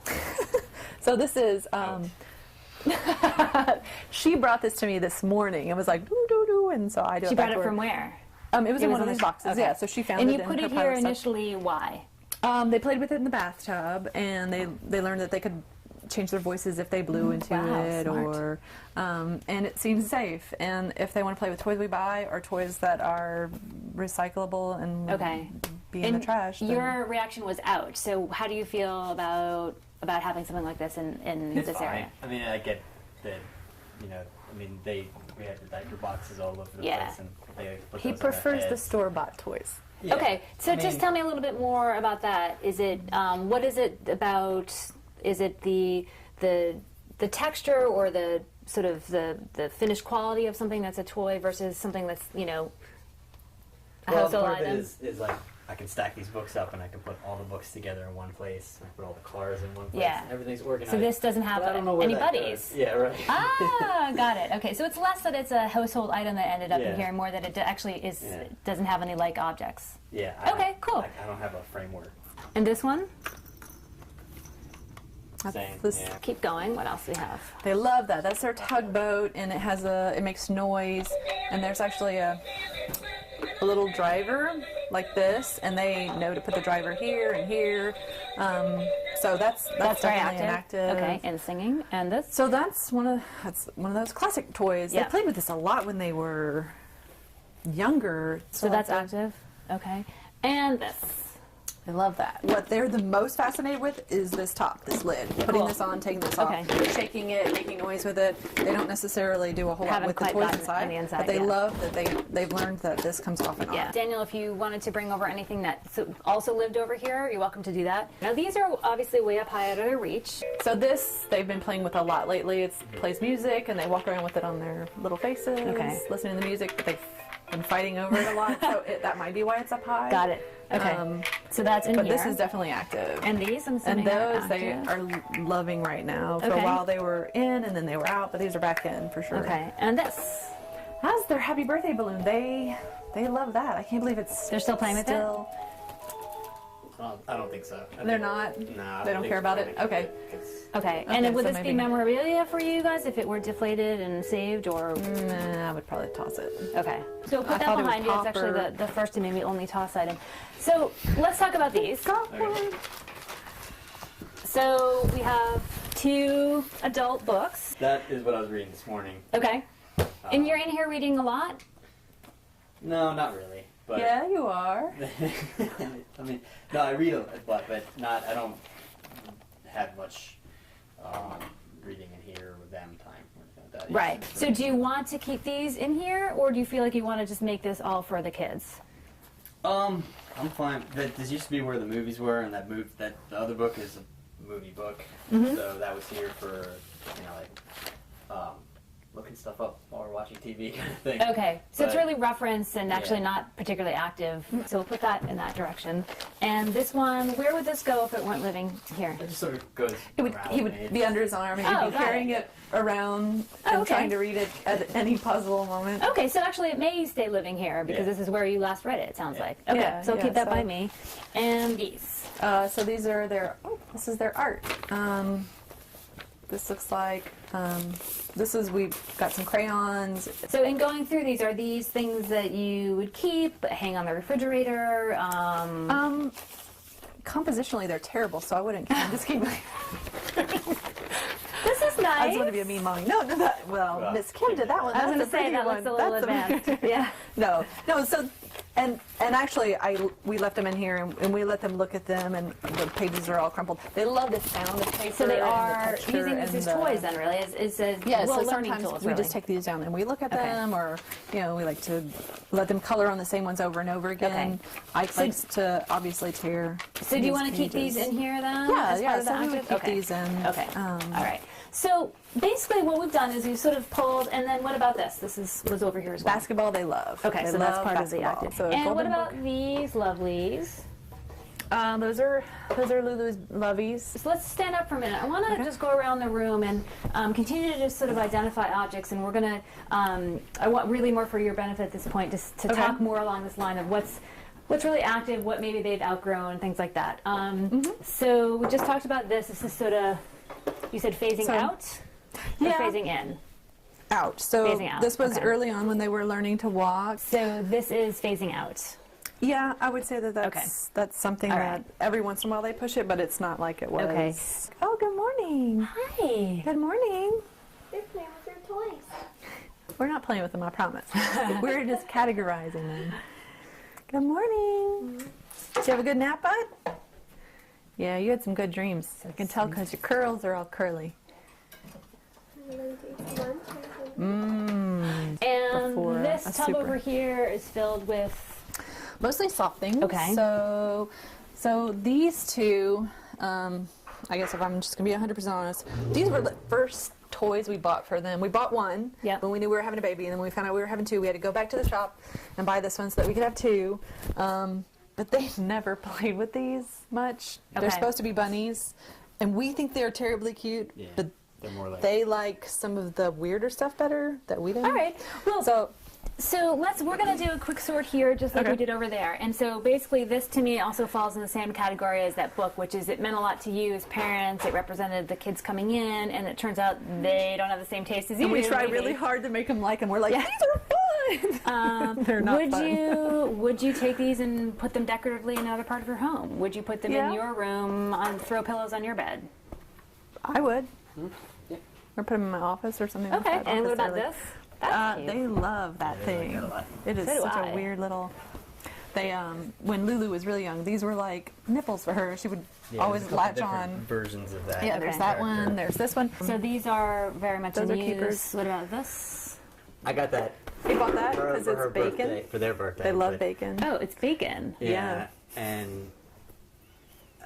So this is, she brought this to me this morning. It was like, doo, doo, doo, and so I do She it brought it backward. from where? It was in one of these boxes, okay. yeah. So she found and it you in put her it pile here of stuff. initially. Why? They played with it in the bathtub, and they learned that they could change their voices if they blew into it, smart. or and it seems safe. And if they want to play with toys we buy or toys that are recyclable and Okay. be in the trash, then Your reaction was ouch. So how do you feel about having something like this in It's this fine. area? I mean, I get that, we have the diaper boxes all over the Yeah. place, and they put he those on our prefers the heads. store-bought toys. Yeah. Okay, so I just mean, tell me a little bit more about that. Is it what is it about? Is it the texture or the sort of the finished quality of something that's a toy versus something that's a household part item? of it is like I can stack these books up and I can put all the books together in one place. I put all the cars in one place. Yeah. And everything's organized. So this doesn't have But I don't know where any that buddies. goes. Yeah, right. Ah, got it. Okay, so it's less that it's a household item that ended up in Yeah. here, and more that it actually is Yeah. doesn't have any like objects. Yeah. Okay, cool. I don't have a framework. And this one, Same. this- Yeah. keep going. What else do we have? They love that. That's their tugboat, and it makes noise. And there's actually a little driver like this, and they know to put the driver here and here. So that's very definitely active. an active. Okay, and singing, and this. So that's one of those classic toys. Yeah. They played with this a lot when they were younger. So that's I active. Okay, and this. love that. What they're the most fascinated with is this top, this lid. Putting Cool. this on, taking this Okay. off, shaking it, making noise with it. They don't necessarily do a whole lot Haven't with the quite toys gotten inside, on the inside, but they yeah. love that they've learned that this comes off and on. Yeah. Daniel, if you wanted to bring over anything that also lived over here, you're welcome to do that. Now, these are obviously way up high out of their reach. So this they've been playing with a lot lately. It plays music, and they walk around with it on their little faces, Okay. listening to the music. But they've been fighting over it a lot, so that might be why it's up high. Got it. Okay. So that's in But here. this is definitely active. And these, I'm And assuming, those are they active. are loving right now. For Okay. a while they were in, and then they were out, but these are back in for sure. Okay. And this. That's their happy birthday balloon. They love that. I can't believe it's. They're still playing with it? still, I don't think so. They're not. No. They don't care about it? Okay. Okay. Okay, And would so this be maybe- memorabilia for you guys if it were deflated and saved, or? Nah, I would probably toss it. Okay. So put I that thought it was behind you. It's actually copper. the first and maybe only toss item. So let's talk about these. Okay. So we have 2 adult books. That is what I was reading this morning. Okay. And you're in here reading a lot? No, not really. But Yeah, you are. I mean, no, I read a lot, but not. I don't have much reading in here with them time or anything like that. Right. So do you want to keep these in here, or do you feel like you want to just make this all for the kids? I'm fine. This used to be where the movies were, and that the other book is a movie book. Mm-hmm. So that was here for looking stuff up while we're watching TV kind of thing. Okay. So it's But- really reference and actually Yeah. not particularly active. So we'll put that in that direction. And this one, where would this go if it weren't living here? It just sort of goes He around would me. be under his arm, and Oh, he'd be got carrying it around Oh, and okay. trying to read it at any possible moment. Okay, so actually it may stay living here because Yeah. this is where you last read it, it sounds Yeah. like. Okay, Yeah, so yeah, keep that so- by me. And these. So these are this is their art. This looks like, we've got some crayons. So in going through these, are these things that you would keep, hang on the refrigerator? Compositionally, they're terrible, so I wouldn't just keep. This is nice. I just want to be a mean mommy. No, Well, Miss Kim did that one. I was That's going to say, a pretty that looks one. a little That's advanced. Yeah. No. So, and actually, we left them in here, and we let them look at them, and the pages are all crumpled. They love the sound of paper. So they and the are texture using these and as the- toys then, really? It's a Yeah, well, so learning sometimes tools, we really. just take these down and we look at Okay. them, or we like to let them color on the same ones over and over again. Okay. Ike likes to obviously tear. So do you want to keep these pages. in here then? Yeah, as yeah. part of the So we would active? keep Okay. these in. Okay. All right. So basically, what we've done is we've sort of pulled, and then what about this? This was over here as well. Basketball, they love. Okay, They so that's love part of the basketball. active. So And what golden about book. these lovelies? Those are Lulu's Lovies. So let's stand up for a minute. I want to just go around the room and continue to just sort of identify objects, and we're going to, I want really more for your benefit at this point, just to talk more along this line of what's really active, what maybe they've outgrown, things like that. So we just talked about this. This is sort of, you said phasing out? Or phasing in? Out. So phasing out. This was early on when they were learning to walk. So this is phasing out. Yeah, I would say that's something that every once in a while they push it, but it's not like it was. Okay. Oh, good morning. Hi. Good morning. They're playing with their toys. We're not playing with them, I promise. We're just categorizing them. Good morning. Did you have a good nap, bud? Yeah, you had some good dreams. I can tell because your curls are all curly. And this tub over here is filled with mostly soft things. Okay. So these two, I guess if I'm just gonna be 100% honest, these were the first toys we bought for them. We bought one when we knew we were having a baby, and then when we found out we were having two, we had to go back to the shop and buy this one so that we could have two. But they never played with these much. They're supposed to be bunnies, and we think they're terribly cute, but they're more like they like some of the weirder stuff better that we don't. All right. Well, so we're going to do a quick sort here, just like we did over there. And so basically this to me also falls in the same category as that book, which is it meant a lot to you as parents. It represented the kids coming in, and it turns out they don't have the same taste as you. And we try really hard to make them like them. We're like, these are fun. They're not fun. Would you take these and put them decoratively in another part of your home? Would you put them in your room, throw pillows on your bed? I would. Or put them in my office or something like that. Okay, and what about this? They love that thing. It is such a weird little... They, when Lulu was really young, these were like nipples for her. She would always latch on. Versions of that. Yeah, there's that one. There's this one. So these are very much Those in are use. keepers. What about this? I got that. They bought that because it's bacon. Birthday, for their birthday. They love bacon. Oh, it's bacon. Yeah. And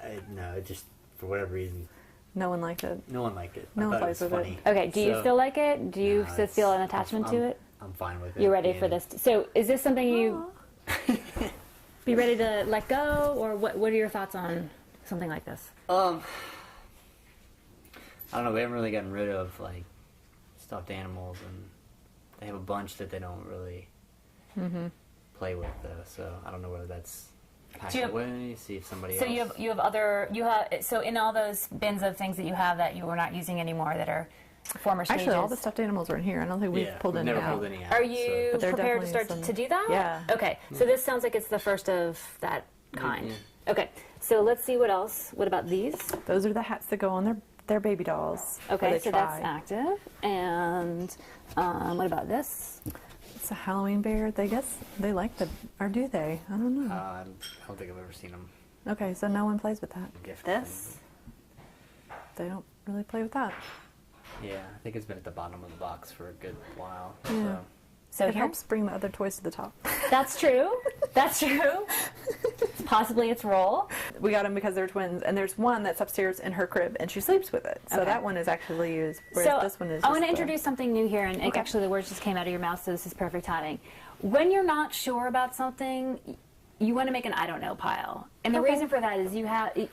it just for whatever reason. No one liked it. No one liked it. No one I thought plays it was with funny. it. Okay, do you still like it? Do you still feel an attachment to it? I'm fine with it. You're ready for this. So is this something you be ready to let go, or what are your thoughts on something like this? I don't know. We haven't really gotten rid of like stuffed animals, and they have a bunch that they don't really play with. So I don't know whether that's packed away. See if somebody else. So so in all those bins of things that you have that you are not using anymore that are former stages. Actually, all the stuffed animals are in here. I don't think we've pulled any out. Are you prepared to start to do that? Yeah. Okay. So this sounds like it's the first of that kind. Yeah. Okay. So let's see what else. What about these? Those are the hats that go on their baby dolls. Okay, so that's active. And what about this? It's a Halloween bear. They guess they like or do they? I don't know. I don't think I've ever seen them. Okay, so no one plays with that. This? They don't really play with that. Yeah, I think it's been at the bottom of the box for a good while. Yeah. So it helps bring the other toys to the top. That's true. That's true. Possibly its role. We got them because they're twins, and there's one that's upstairs in her crib, and she sleeps with it. So that one is actually used, whereas this one is I want to introduce something new here, and actually the words just came out of your mouth, so this is perfect timing. When you're not sure about something, you want to make an I don't know pile. And the reason for that is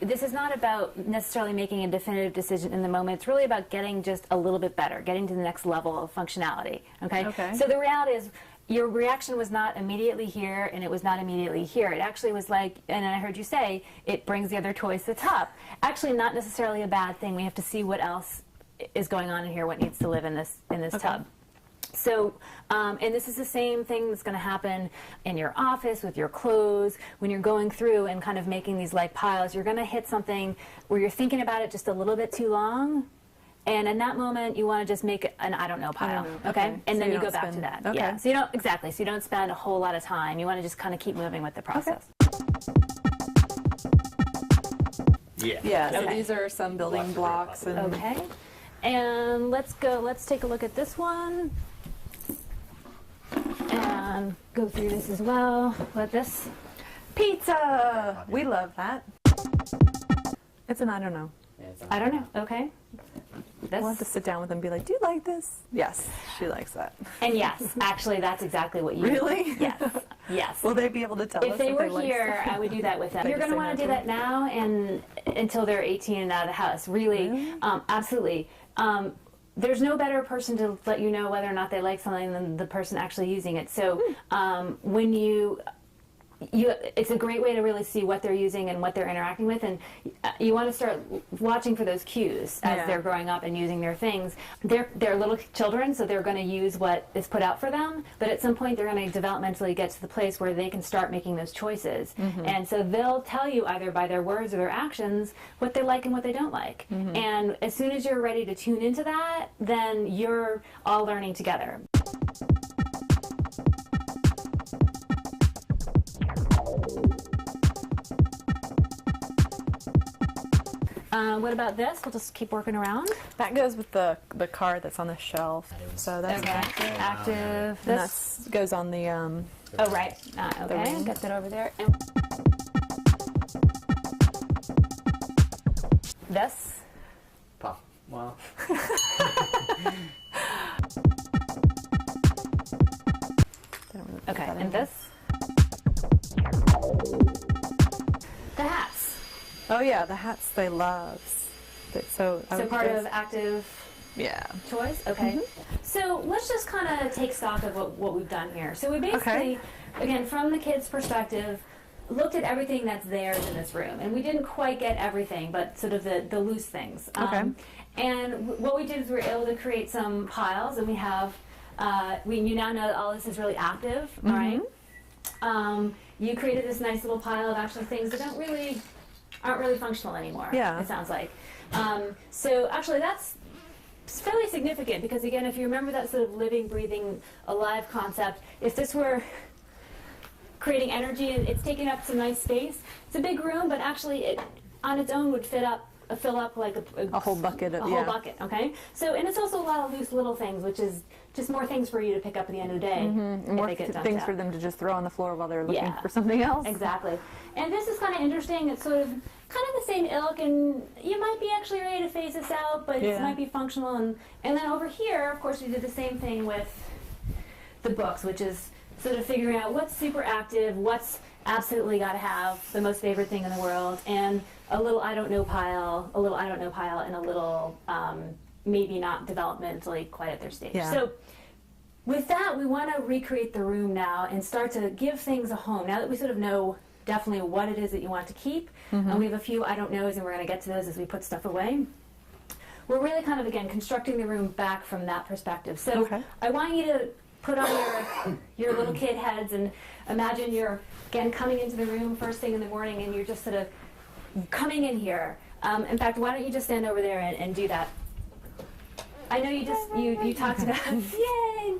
this is not about necessarily making a definitive decision in the moment. It's really about getting just a little bit better, getting to the next level of functionality. Okay? So the reality is your reaction was not immediately here and it was not immediately here. It actually was like, and I heard you say, it brings the other toys to the top. Actually not necessarily a bad thing. We have to see what else is going on in here, what needs to live in this tub. So, and this is the same thing that's going to happen in your office with your clothes. When you're going through and kind of making these like piles, you're going to hit something where you're thinking about it just a little bit too long. And in that moment, you want to just make an I don't know pile, okay? And then you go back to that. Okay. Yeah. So you don't spend a whole lot of time. You want to just kind of keep moving with the process. Yeah. So these are some building blocks. Okay. And let's take a look at this one. And go through this as well. What this? Pizza! We love that. It's an I don't know. Yeah, I don't know. Okay. We'll have to sit down with them and be like, do you like this? Yes, she likes that. And yes, actually, that's exactly what you... Really? Yes. Yes. Will they be able to tell us if they were like here, something? I would do that with them. You're just going to say want to no do to that now and until they're 18 and out of the house. Really? Absolutely. There's no better person to let you know whether or not they like something than the person actually using it. So when it's a great way to really see what they're using and what they're interacting with, and you want to start watching for those cues as they're growing up and using their things. They're little children, so they're going to use what is put out for them, but at some point they're going to developmentally get to the place where they can start making those choices. And so they'll tell you either by their words or their actions what they like and what they don't like. And as soon as you're ready to tune into that, then you're all learning together. What about this? We'll just keep working around. That goes with the card that's on the shelf. So that's active. And that goes on the oh, right. Okay, ring. get that over there. And this. Pop. Well. Okay, and this. The hats. Oh yeah, the hats they love. So part of active choice? Okay. So let's just kind of take stock of what we've done here. So we basically, again, from the kids' perspective, looked at everything that's theirs in this room. And we didn't quite get everything, but sort of the loose things. And what we did is we were able to create some piles, and we have, you now know that all this is really active, all right? You created this nice little pile of actually things that aren't really functional anymore, it sounds like. So actually that's fairly significant because, again, if you remember that sort of living, breathing, alive concept, if this were creating energy, it's taking up some nice space. It's a big room, but actually it on its own would fill up like a whole bucket of whole bucket, okay? So, and it's also a lot of loose little things, which is just more things for you to pick up at the end of the day. And more things for them to just throw on the floor while they're looking for something else. Exactly. And this is kind of interesting. It's sort of kind of the same ilk, and you might be actually ready to phase this out, but it might be functional. And then over here, of course, we did the same thing with the books, which is sort of figuring out what's super active, what's absolutely got to have, the most favorite thing in the world, and a little I don't know pile, and a little maybe not developmentally quite at their stage. So with that, we want to recreate the room now and start to give things a home. Now that we sort of know definitely what it is that you want to keep, and we have a few I don't knows, and we're going to get to those as we put stuff away. We're really kind of, again, constructing the room back from that perspective. So I want you to put on your little kid heads and imagine you're, again, coming into the room first thing in the morning, and you're just sort of coming in here. In fact, why don't you just stand over there and do that? I know you talked about, yay!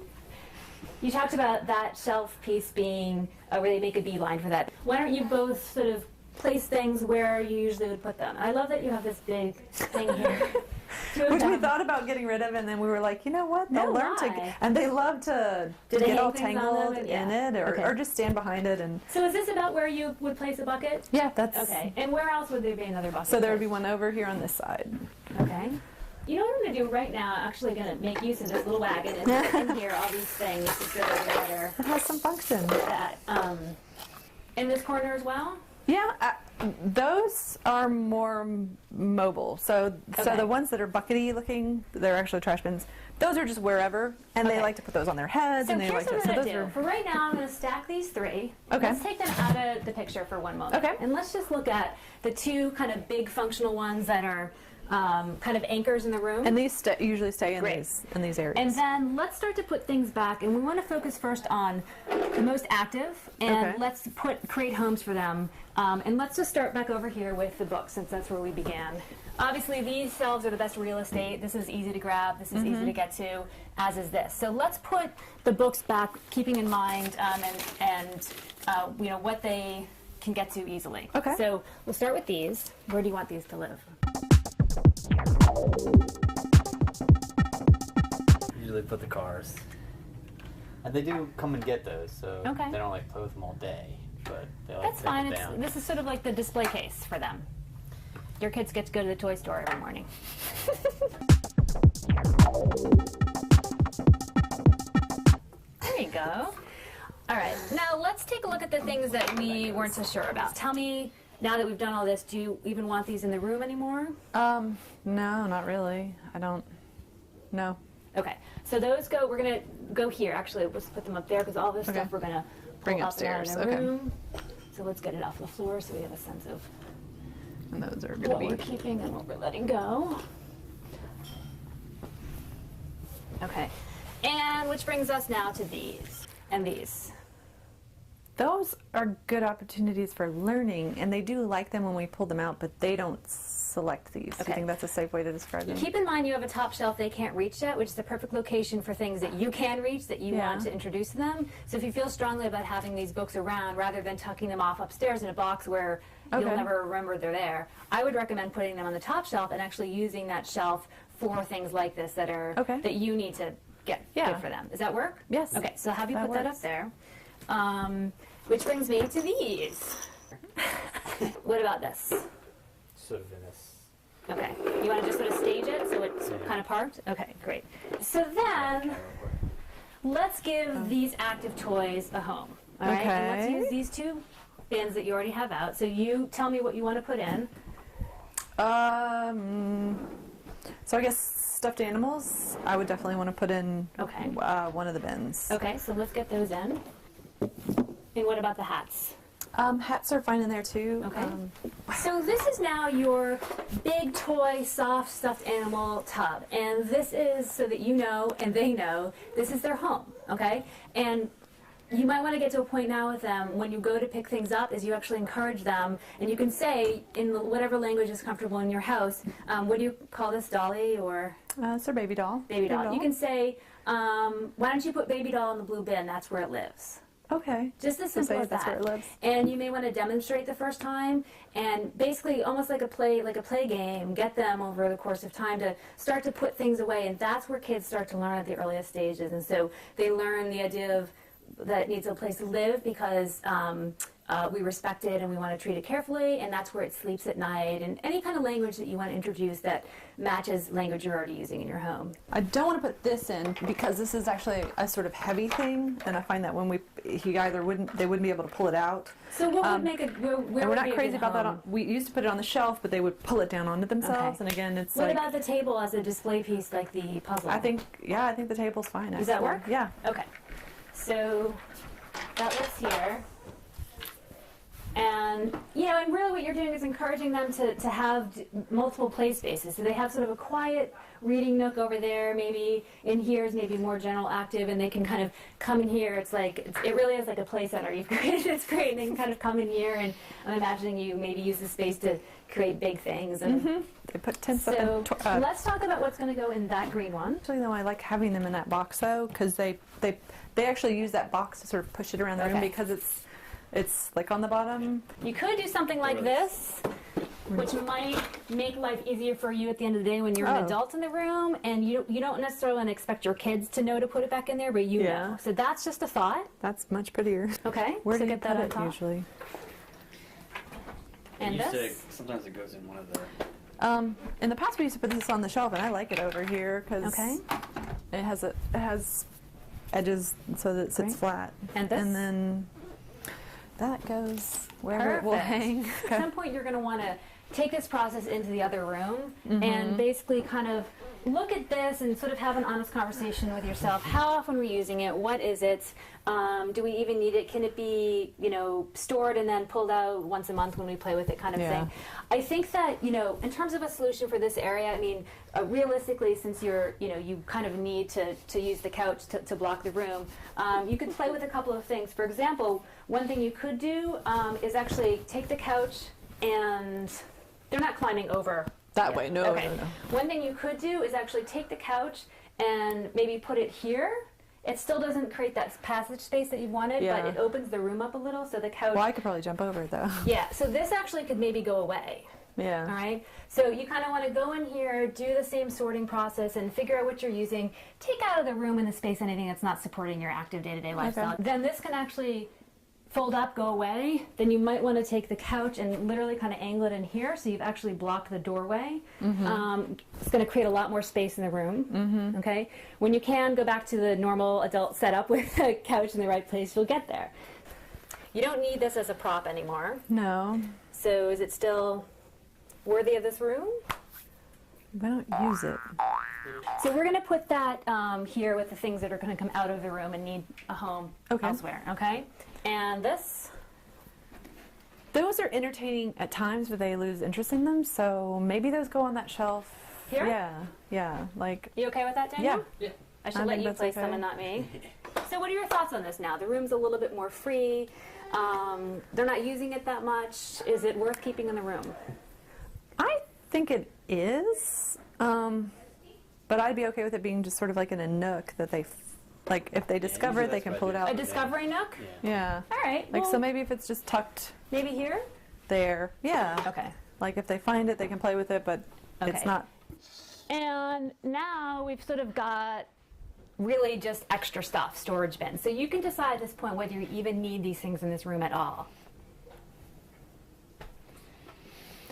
You talked about that shelf piece being, where they make a beeline for that. Why don't you both sort of place things where you usually would put them? I love that you have this big thing here. Which we thought about getting rid of, and then we were like, you know what? They'll learn to, and they love to get all tangled in it, or just stand behind it. And so, is this about where you would place a bucket? Yeah, that's okay. And where else would there be another bucket? So there would be one over here on this side. Okay. You know what I'm going to do right now? I'm actually going to make use of this little wagon and put in here all these things to sort of matter. It has some function. That in this corner as well. Yeah, those are more mobile. So the ones that are buckety looking, they're actually trash bins. Those are just wherever, and they like to put those on their heads. So and they here's like what to, I'm going to do. For right now, I'm going to stack these three. Okay. Let's take them out of the picture for one moment. Okay. And let's just look at the two kind of big functional ones that are kind of anchors in the room. And these usually stay in these areas. And then let's start to put things back, and we want to focus first on the most active, and let's create homes for them. And let's just start back over here with the books, since that's where we began. Obviously, these shelves are the best real estate. This is easy to grab. This is easy to get to, as is this. So let's put the books back, keeping in mind and you know, what they can get to easily. Okay. So we'll start with these. Where do you want these to live? Usually put the cars. And they do come and get those, so they don't like play with them all day. But they like That's to take fine. it down. This is sort of like the display case for them. Your kids get to go to the toy store every morning. There you go. All right, now let's take a with the things that we weren't so sure about. Tell me, now that we've done all this, do you even want these in the room anymore? No, not really. I don't. No. Okay, so those go. We're gonna go here. Actually, let's put them up there because all this stuff we're gonna bring pull up and out upstairs. of the room. So let's get it off the floor so we have a sense of And those are what gonna we're be. keeping and what we're letting go. Okay, and which brings us now to these and these. Those are good opportunities for learning, and they do like them when we pull them out, but they don't select these. Do you think that's a safe way to describe them? Keep in mind you have a top shelf they can't reach yet, which is the perfect location for things that you can reach that you want to introduce to them. So if you feel strongly about having these books around rather than tucking them off upstairs in a box where you'll never remember they're there, I would recommend putting them on the top shelf and actually using that shelf for things like this that are that you need to get good for them. Does that work? Yes. Okay, so have you put that up there? Which brings me to these. What about this? Sort of in this. Okay. You want to just sort of stage it so it's kind of parked? Okay, great. So then, let's give these active toys a home. All right? And let's use these two bins that you already have out. So you tell me what you want to put in. So I guess stuffed animals, I would definitely want to put in one of the bins. Okay, so let's get those in. And what about the hats? Hats are fine in there too. Okay. So this is now your big toy, soft, stuffed animal tub. And this is so that you know and they know this is their home, okay? And you might want to get to a point now with them when you go to pick things up is you actually encourage them and you can say in whatever language is comfortable in your house, what do you call this, dolly or? It's their baby doll. Baby doll. You can say, why don't you put baby doll in the blue bin, that's where it lives. Okay. Just as simple as that's that. where it lives. And you may want to demonstrate the first time and basically almost like a play game, get them over the course of time to start to put things away, and that's where kids start to learn at the earliest stages. And so they learn the idea of that it needs a place to live because we respect it and we want to treat it carefully, and that's where it sleeps at night, and any kind of language that you want to introduce that matches language you're already using in your home. I don't want to put this in because this is actually a sort of heavy thing, and I find that when they wouldn't be able to pull it out. So what would make it? Where and we're not crazy about that. We used to put it on the shelf, but they would pull it down onto themselves, and again, it's what about the table as a display piece, like the puzzle? I think the table's fine. Does that work? Yeah. Okay. So that lives here. And, and really what you're doing is encouraging them to have multiple play spaces. So they have sort of a quiet reading nook over there, maybe in here is maybe more general active, and they can kind of come in here. It's like, it really is like a play center you've created. It's great. And they can kind of come in here, and I'm imagining you maybe use the space to create big things. And They put tents up. So let's talk about what's going to go in that green one. Actually, though, I like having them in that box, though, because they actually use that box to sort of push it around the room because it's like on the bottom. You could do something like this, which might make life easier for you at the end of the day when you're an adult in the room, and you don't necessarily want to expect your kids to know to put it back in there, but you know. So that's just a thought. That's much prettier. Okay. Where do you get that put on it top. usually? And this? Sometimes it goes in one of the... In the past, we used to put this on the shelf, and I like it over here because it has edges so that it sits flat. And this? And then that goes wherever it will hang. At some point, you're going to want to take this process into the other room and basically kind of look at this and sort of have an honest conversation with yourself. How often are we using it? What is it? Do we even need it? Can it be, stored and then pulled out once a month when we play with it, kind of thing? I think that, in terms of a solution for this area, I mean, realistically, since you kind of need to use the couch to block the room, you could play with a couple of things. For example, one thing you could do is actually take the couch and they're not climbing over. That way, no. One thing you could do is actually take the couch and maybe put it here. It still doesn't create that passage space that you wanted, but it opens the room up a little, so the couch... Well, I could probably jump over it, though. Yeah, so this actually could maybe go away. Yeah. All right? So you kind of want to go in here, do the same sorting process, and figure out what you're using. Take out of the room and the space anything that's not supporting your active day-to-day lifestyle. Then this can actually fold up, go away. Then you might want to take the couch and literally kind of angle it in here so you've actually blocked the doorway. It's going to create a lot more space in the room. Okay? When you can, go back to the normal adult setup with the couch in the right place, you'll get there. You don't need this as a prop anymore. No. So is it still worthy of this room? They don't use it. So we're going to put that here with the things that are going to come out of the room and need a home elsewhere, okay? And this? Those are entertaining at times, but they lose interest in them, so maybe those go on that shelf. Here? Yeah, like... You okay with that, Daniel? Yeah. I should let you place them and not me. So what are your thoughts on this now? The room's a little bit more free. They're not using it that much. Is it worth keeping in the room? I think it is, but I'd be okay with it being just sort of like in a nook that they, like if they discover it, they can pull it out. A discovery nook? Yeah. All right. Like, well, so maybe if it's just tucked maybe here? there. Yeah. Okay. Like if they find it, they can play with it, but it's not. And now we've sort of got really just extra stuff, storage bins. So you can decide at this point whether you even need these things in this room at all.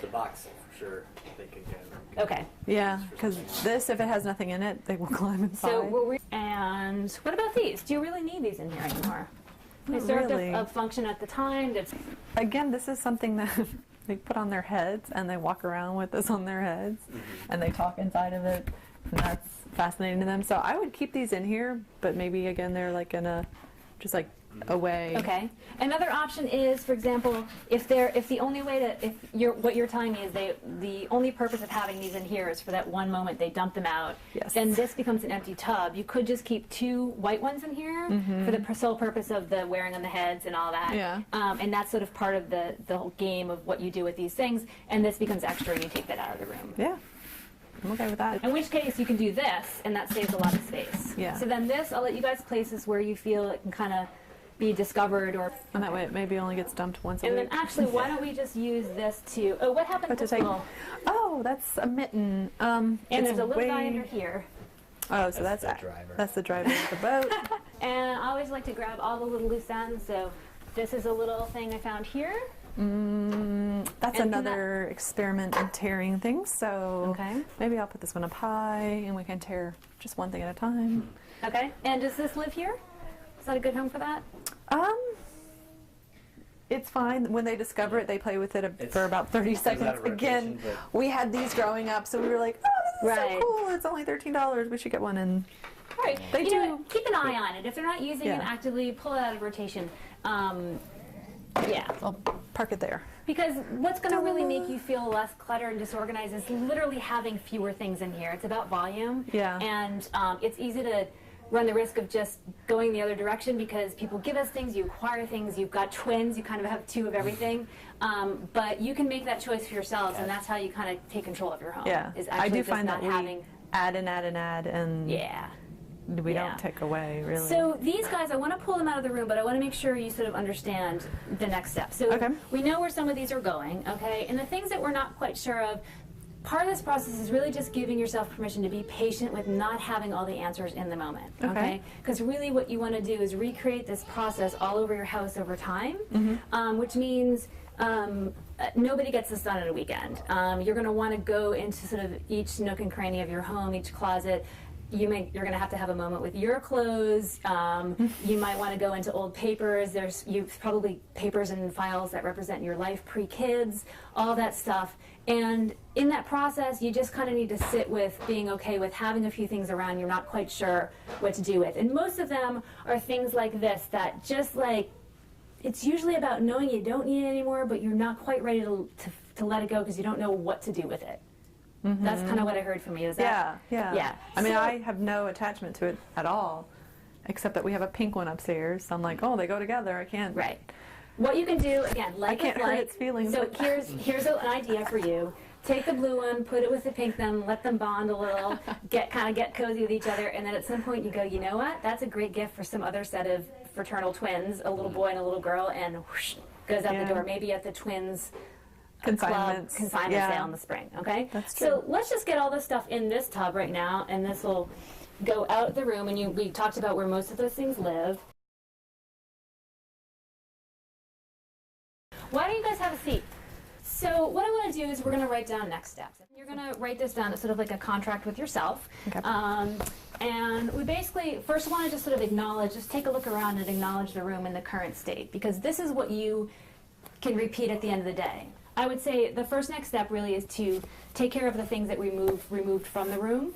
The box, for sure, they could go. Okay. Yeah, because this, if it has nothing in it, they will climb inside. So and what about these? Do you really need these in here anymore? They Not served really. a function at the time. Again, this is something that they put on their heads, and they walk around with this on their heads, and they talk inside of it, and that's fascinating to them. So I would keep these in here, but maybe again they're like in a, just like away. Okay. Another option is, for example, if the only way to, what you're telling me is the only purpose of having these in here is for that one moment they dump them out. Yes. And this becomes an empty tub. You could just keep 2 white ones in here for the sole purpose of the wearing on the heads and all that. Yeah. And that's sort of part of the whole game of what you do with these things. And this becomes extra and you take that out of the room. Yeah. I'm okay with that. In which case you can do this and that saves a lot of space. Yeah. So then this, I'll let you guys places where you feel it can kind of be discovered or... And that way it maybe only gets dumped once a And week. then actually, why don't we just use this to... Oh, what happened to this little... Oh, that's a mitten. And there's a little guy under here. Oh, so that's the driver. That's the driver of the boat. And I always like to grab all the little loose ends, so this is a little thing I found here. That's another experiment in tearing things, so maybe I'll put this one up high and we can tear just one thing at a time. Okay, and does this live here? Is that a good home for that? It's fine. When they discover it, they play with it for about 30 seconds. Again, we had these growing up, so we were like, oh, this is so cool. It's only $13. We should get one. And right. They do. Know, keep an eye on it. If they're not using it actively, pull it out of rotation. Yeah. I'll park it there. Because what's going to really make you feel less cluttered and disorganized is literally having fewer things in here. It's about volume. Yeah. And it's easy to run the risk of just going the other direction because people give us things, you acquire things, you've got twins, you kind of have 2 of everything. But you can make that choice for yourselves, and that's how you kind of take control of your home. Yeah. Is I do find not that having... we add and add and add, and we don't take away, really. So these guys, I want to pull them out of the room, but I want to make sure you sort of understand the next step. So we know where some of these are going, okay? And the things that we're not quite sure of, part of this process is really just giving yourself permission to be patient with not having all the answers in the moment, okay? Because really what you want to do is recreate this process all over your house over time, which means nobody gets this done in a weekend. You're going to want to go into sort of each nook and cranny of your home, each closet. You're going to have a moment with your clothes. You might want to go into old papers. You've probably papers and files that represent your life pre-kids, all that stuff. And in that process, you just kind of need to sit with being okay with having a few things around you're not quite sure what to do with. And most of them are things like this that just like, it's usually about knowing you don't need it anymore, but you're not quite ready to let it go because you don't know what to do with it. That's kind of what I heard from you. Is that? Yeah. I mean, I have no attachment to it at all, except that we have a pink one upstairs. So I'm like, oh, they go together. I can't. Right. What you can do, again, like I can't hurt its feelings. So here's an idea for you. Take the blue one, put it with the pink one, let them bond a little, get cozy with each other, and then at some point you go, you know what? That's a great gift for some other set of fraternal twins, a little boy and a little girl, and whoosh, goes out the door. Maybe at the twins' consignment sale in the spring. Okay. That's true. So let's just get all this stuff in this tub right now, and this will go out the room. And we talked about where most of those things live. Why don't you guys have a seat? So what I want to do is we're going to write down next steps. You're going to write this down as sort of like a contract with yourself. Okay. And we basically first want to just sort of acknowledge, just take a look around and acknowledge the room in the current state, because this is what you can repeat at the end of the day. I would say the first next step really is to take care of the things that we removed from the room.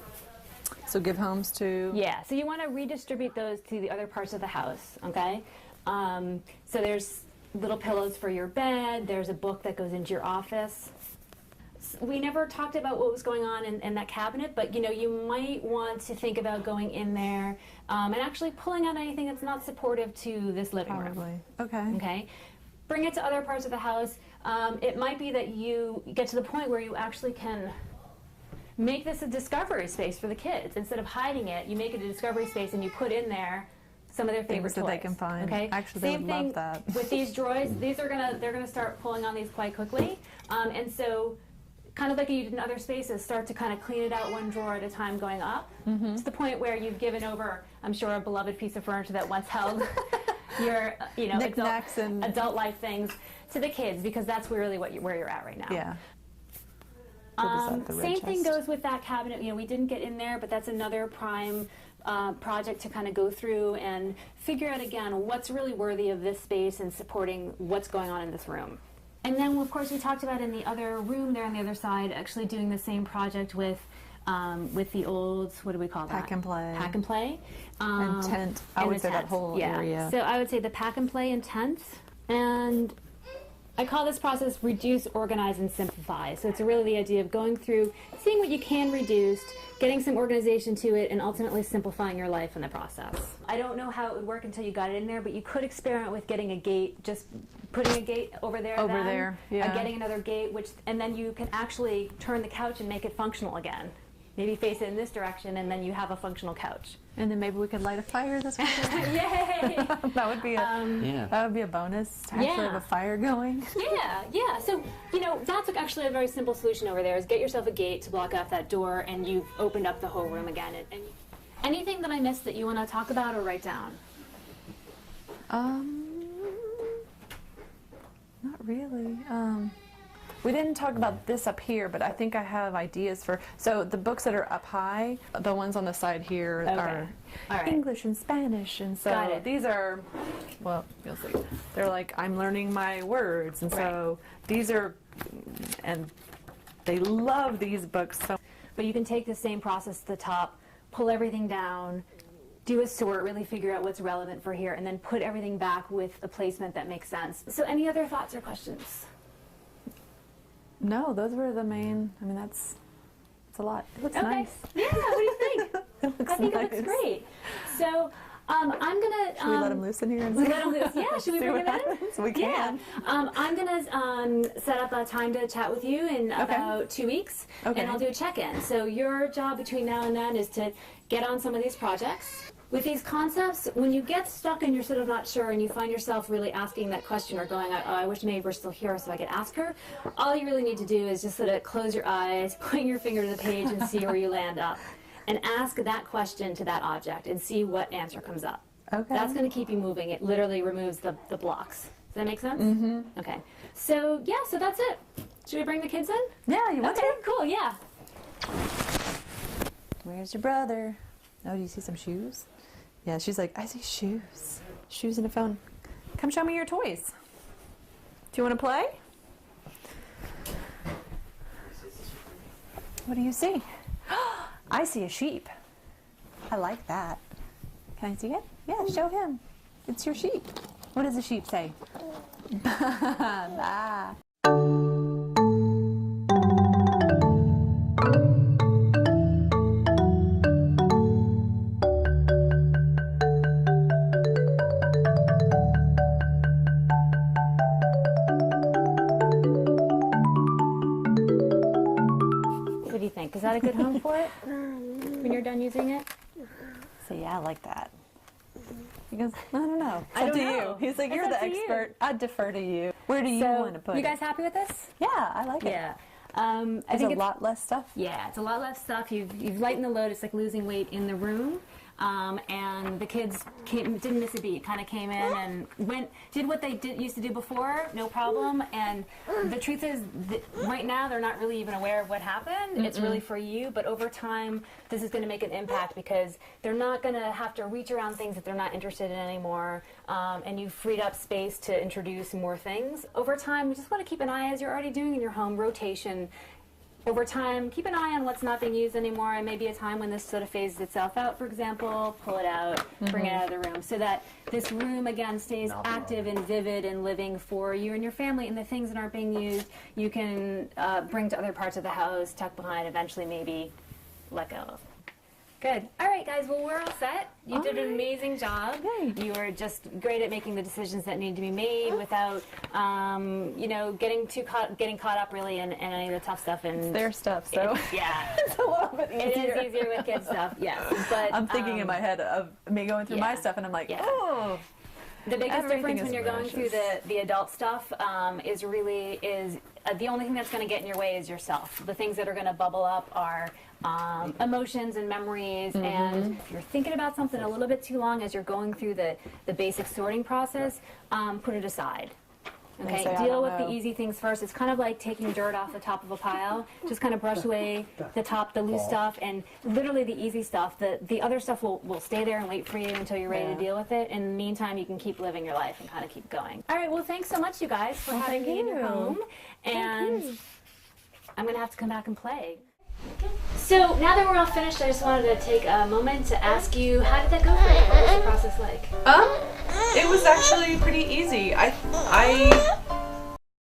So give homes to... Yeah, so you want to redistribute those to the other parts of the house, okay? So there's little pillows for your bed, there's a book that goes into your office. We never talked about what was going on in that cabinet, but you might want to think about going in there and actually pulling out anything that's not supportive to this living room. Probably. Okay. Okay? Bring it to other parts of the house. It might be that you get to the point where you actually can make this a discovery space for the kids. Instead of hiding it, you make it a discovery space and you put in there some of their favorite things toys that they can find. Okay. Actually, Same they would thing love that. with these drawers. They're gonna start pulling on these quite quickly, and so kind of like you did in other spaces, start to kind of clean it out one drawer at a time, going up to the point where you've given over, I'm sure, a beloved piece of furniture that once held your knickknacks and adult life things to the kids, because that's really where you're at right now. Yeah. Same thing goes with that cabinet. We didn't get in there, but that's another prime project to kind of go through and figure out again what's really worthy of this space and supporting what's going on in this room. And then, of course, we talked about in the other room there on the other side, actually doing the same project with the old, what do we call that? Pack and play. Pack and play. And tent. I would say that whole area. So I would say the pack and play and tent. And I call this process reduce, organize, and simplify. So it's really the idea of going through, seeing what you can reduce, getting some organization to it, and ultimately simplifying your life in the process. I don't know how it would work until you got it in there, but you could experiment with getting a gate, just putting a gate over there. Getting another gate, and then you can actually turn the couch and make it functional again. Maybe face it in this direction, and then you have a functional couch. And then maybe we could light a fire this weekend. Yay! That would be a bonus to actually have a fire going. Yeah. So that's actually a very simple solution over there. Is get yourself a gate to block off that door, and you've opened up the whole room again. And anything that I missed that you want to talk about or write down? Not really. We didn't talk about this up here, but I think I have ideas for... So the books that are up high, the ones on the side here are English and Spanish. And so these are, well, you'll see. They're like, I'm learning my words. And so these are, and they love these books. So. But you can take the same process to the top, pull everything down, do a sort, really figure out what's relevant for here, and then put everything back with a placement that makes sense. So any other thoughts or questions? No, those were the main. I mean, that's a lot. It looks nice. Yeah, what do you think? I think nice. It looks great. So I'm gonna. Should we let him loose in here? And let him loose. Yeah. Should we bring him in? We can. Yeah. I'm gonna set up a time to chat with you in about 2 weeks, and I'll do a check-in. So your job between now and then is to get on some of these projects. With these concepts, when you get stuck and you're sort of not sure and you find yourself really asking that question or going, oh, I wish Maeve were still here so I could ask her, all you really need to do is just sort of close your eyes, point your finger to the page and see where you land up. And ask that question to that object and see what answer comes up. Okay. That's going to keep you moving. It literally removes the blocks. Does that make sense? Mm-hmm. Okay. So, yeah, so that's it. Should we bring the kids in? Yeah, you want to? Okay, cool, yeah. Where's your brother? Oh, do you see some shoes? Yeah, she's like, I see shoes. Shoes and a phone. Come show me your toys. Do you want to play? What do you see? I see a sheep. I like that. Can I see it? Yeah, show him. It's your sheep. What does the sheep say? Bah. Is that a good home for it when you're done using it? So yeah, I like that. He goes, I don't know. It's I up don't to know. you. He's like, you're the expert. I'd defer to you. Where do you want to put it? You guys happy with this? Yeah, I like it. Yeah. I think it's a lot less stuff. Yeah, it's a lot less stuff. You've lightened the load. It's like losing weight in the room. and the kids didn't miss a beat. Kind of came in and did what they used to do before, no problem. And the truth is, right now they're not really even aware of what happened. It's really for you, but over time, this is going to make an impact because they're not going to have to reach around things that they're not interested in anymore. And you've freed up space to introduce more things. Over time, you just want to keep an eye, as you're already doing in your home, rotation. Over time, keep an eye on what's not being used anymore, and maybe a time when this sort of phases itself out, for example, pull it out, bring it out of the room, so that this room, again, stays active and vivid and living for you and your family, and the things that aren't being used, you can bring to other parts of the house, tuck behind, eventually maybe let go of. Good. All right, guys. Well, we're all set. You did an amazing job. Yay. You were just great at making the decisions that need to be made without, you know, getting caught up really in any of the tough stuff. And it's their stuff, so yeah, it's a little bit easier. It is easier with kids stuff. Yes, but I'm thinking in my head of me going through my stuff, and I'm like, oh. The biggest difference when you're going through the adult stuff is the only thing that's going to get in your way is yourself. The things that are going to bubble up are emotions and memories, and if you're thinking about something a little bit too long as you're going through the basic sorting process, put it aside. Okay, deal with the easy things first. It's kind of like taking dirt off the top of a pile. Just kind of brush away the loose stuff, and literally the easy stuff. The other stuff will stay there and wait for you until you're ready to deal with it. In the meantime, you can keep living your life and kind of keep going. All right, well, thanks so much, you guys, for having me in your home. And I'm going to have to come back and play. So now that we're all finished, I just wanted to take a moment to ask you, how did that go for you? What was the process like? It was actually pretty easy. I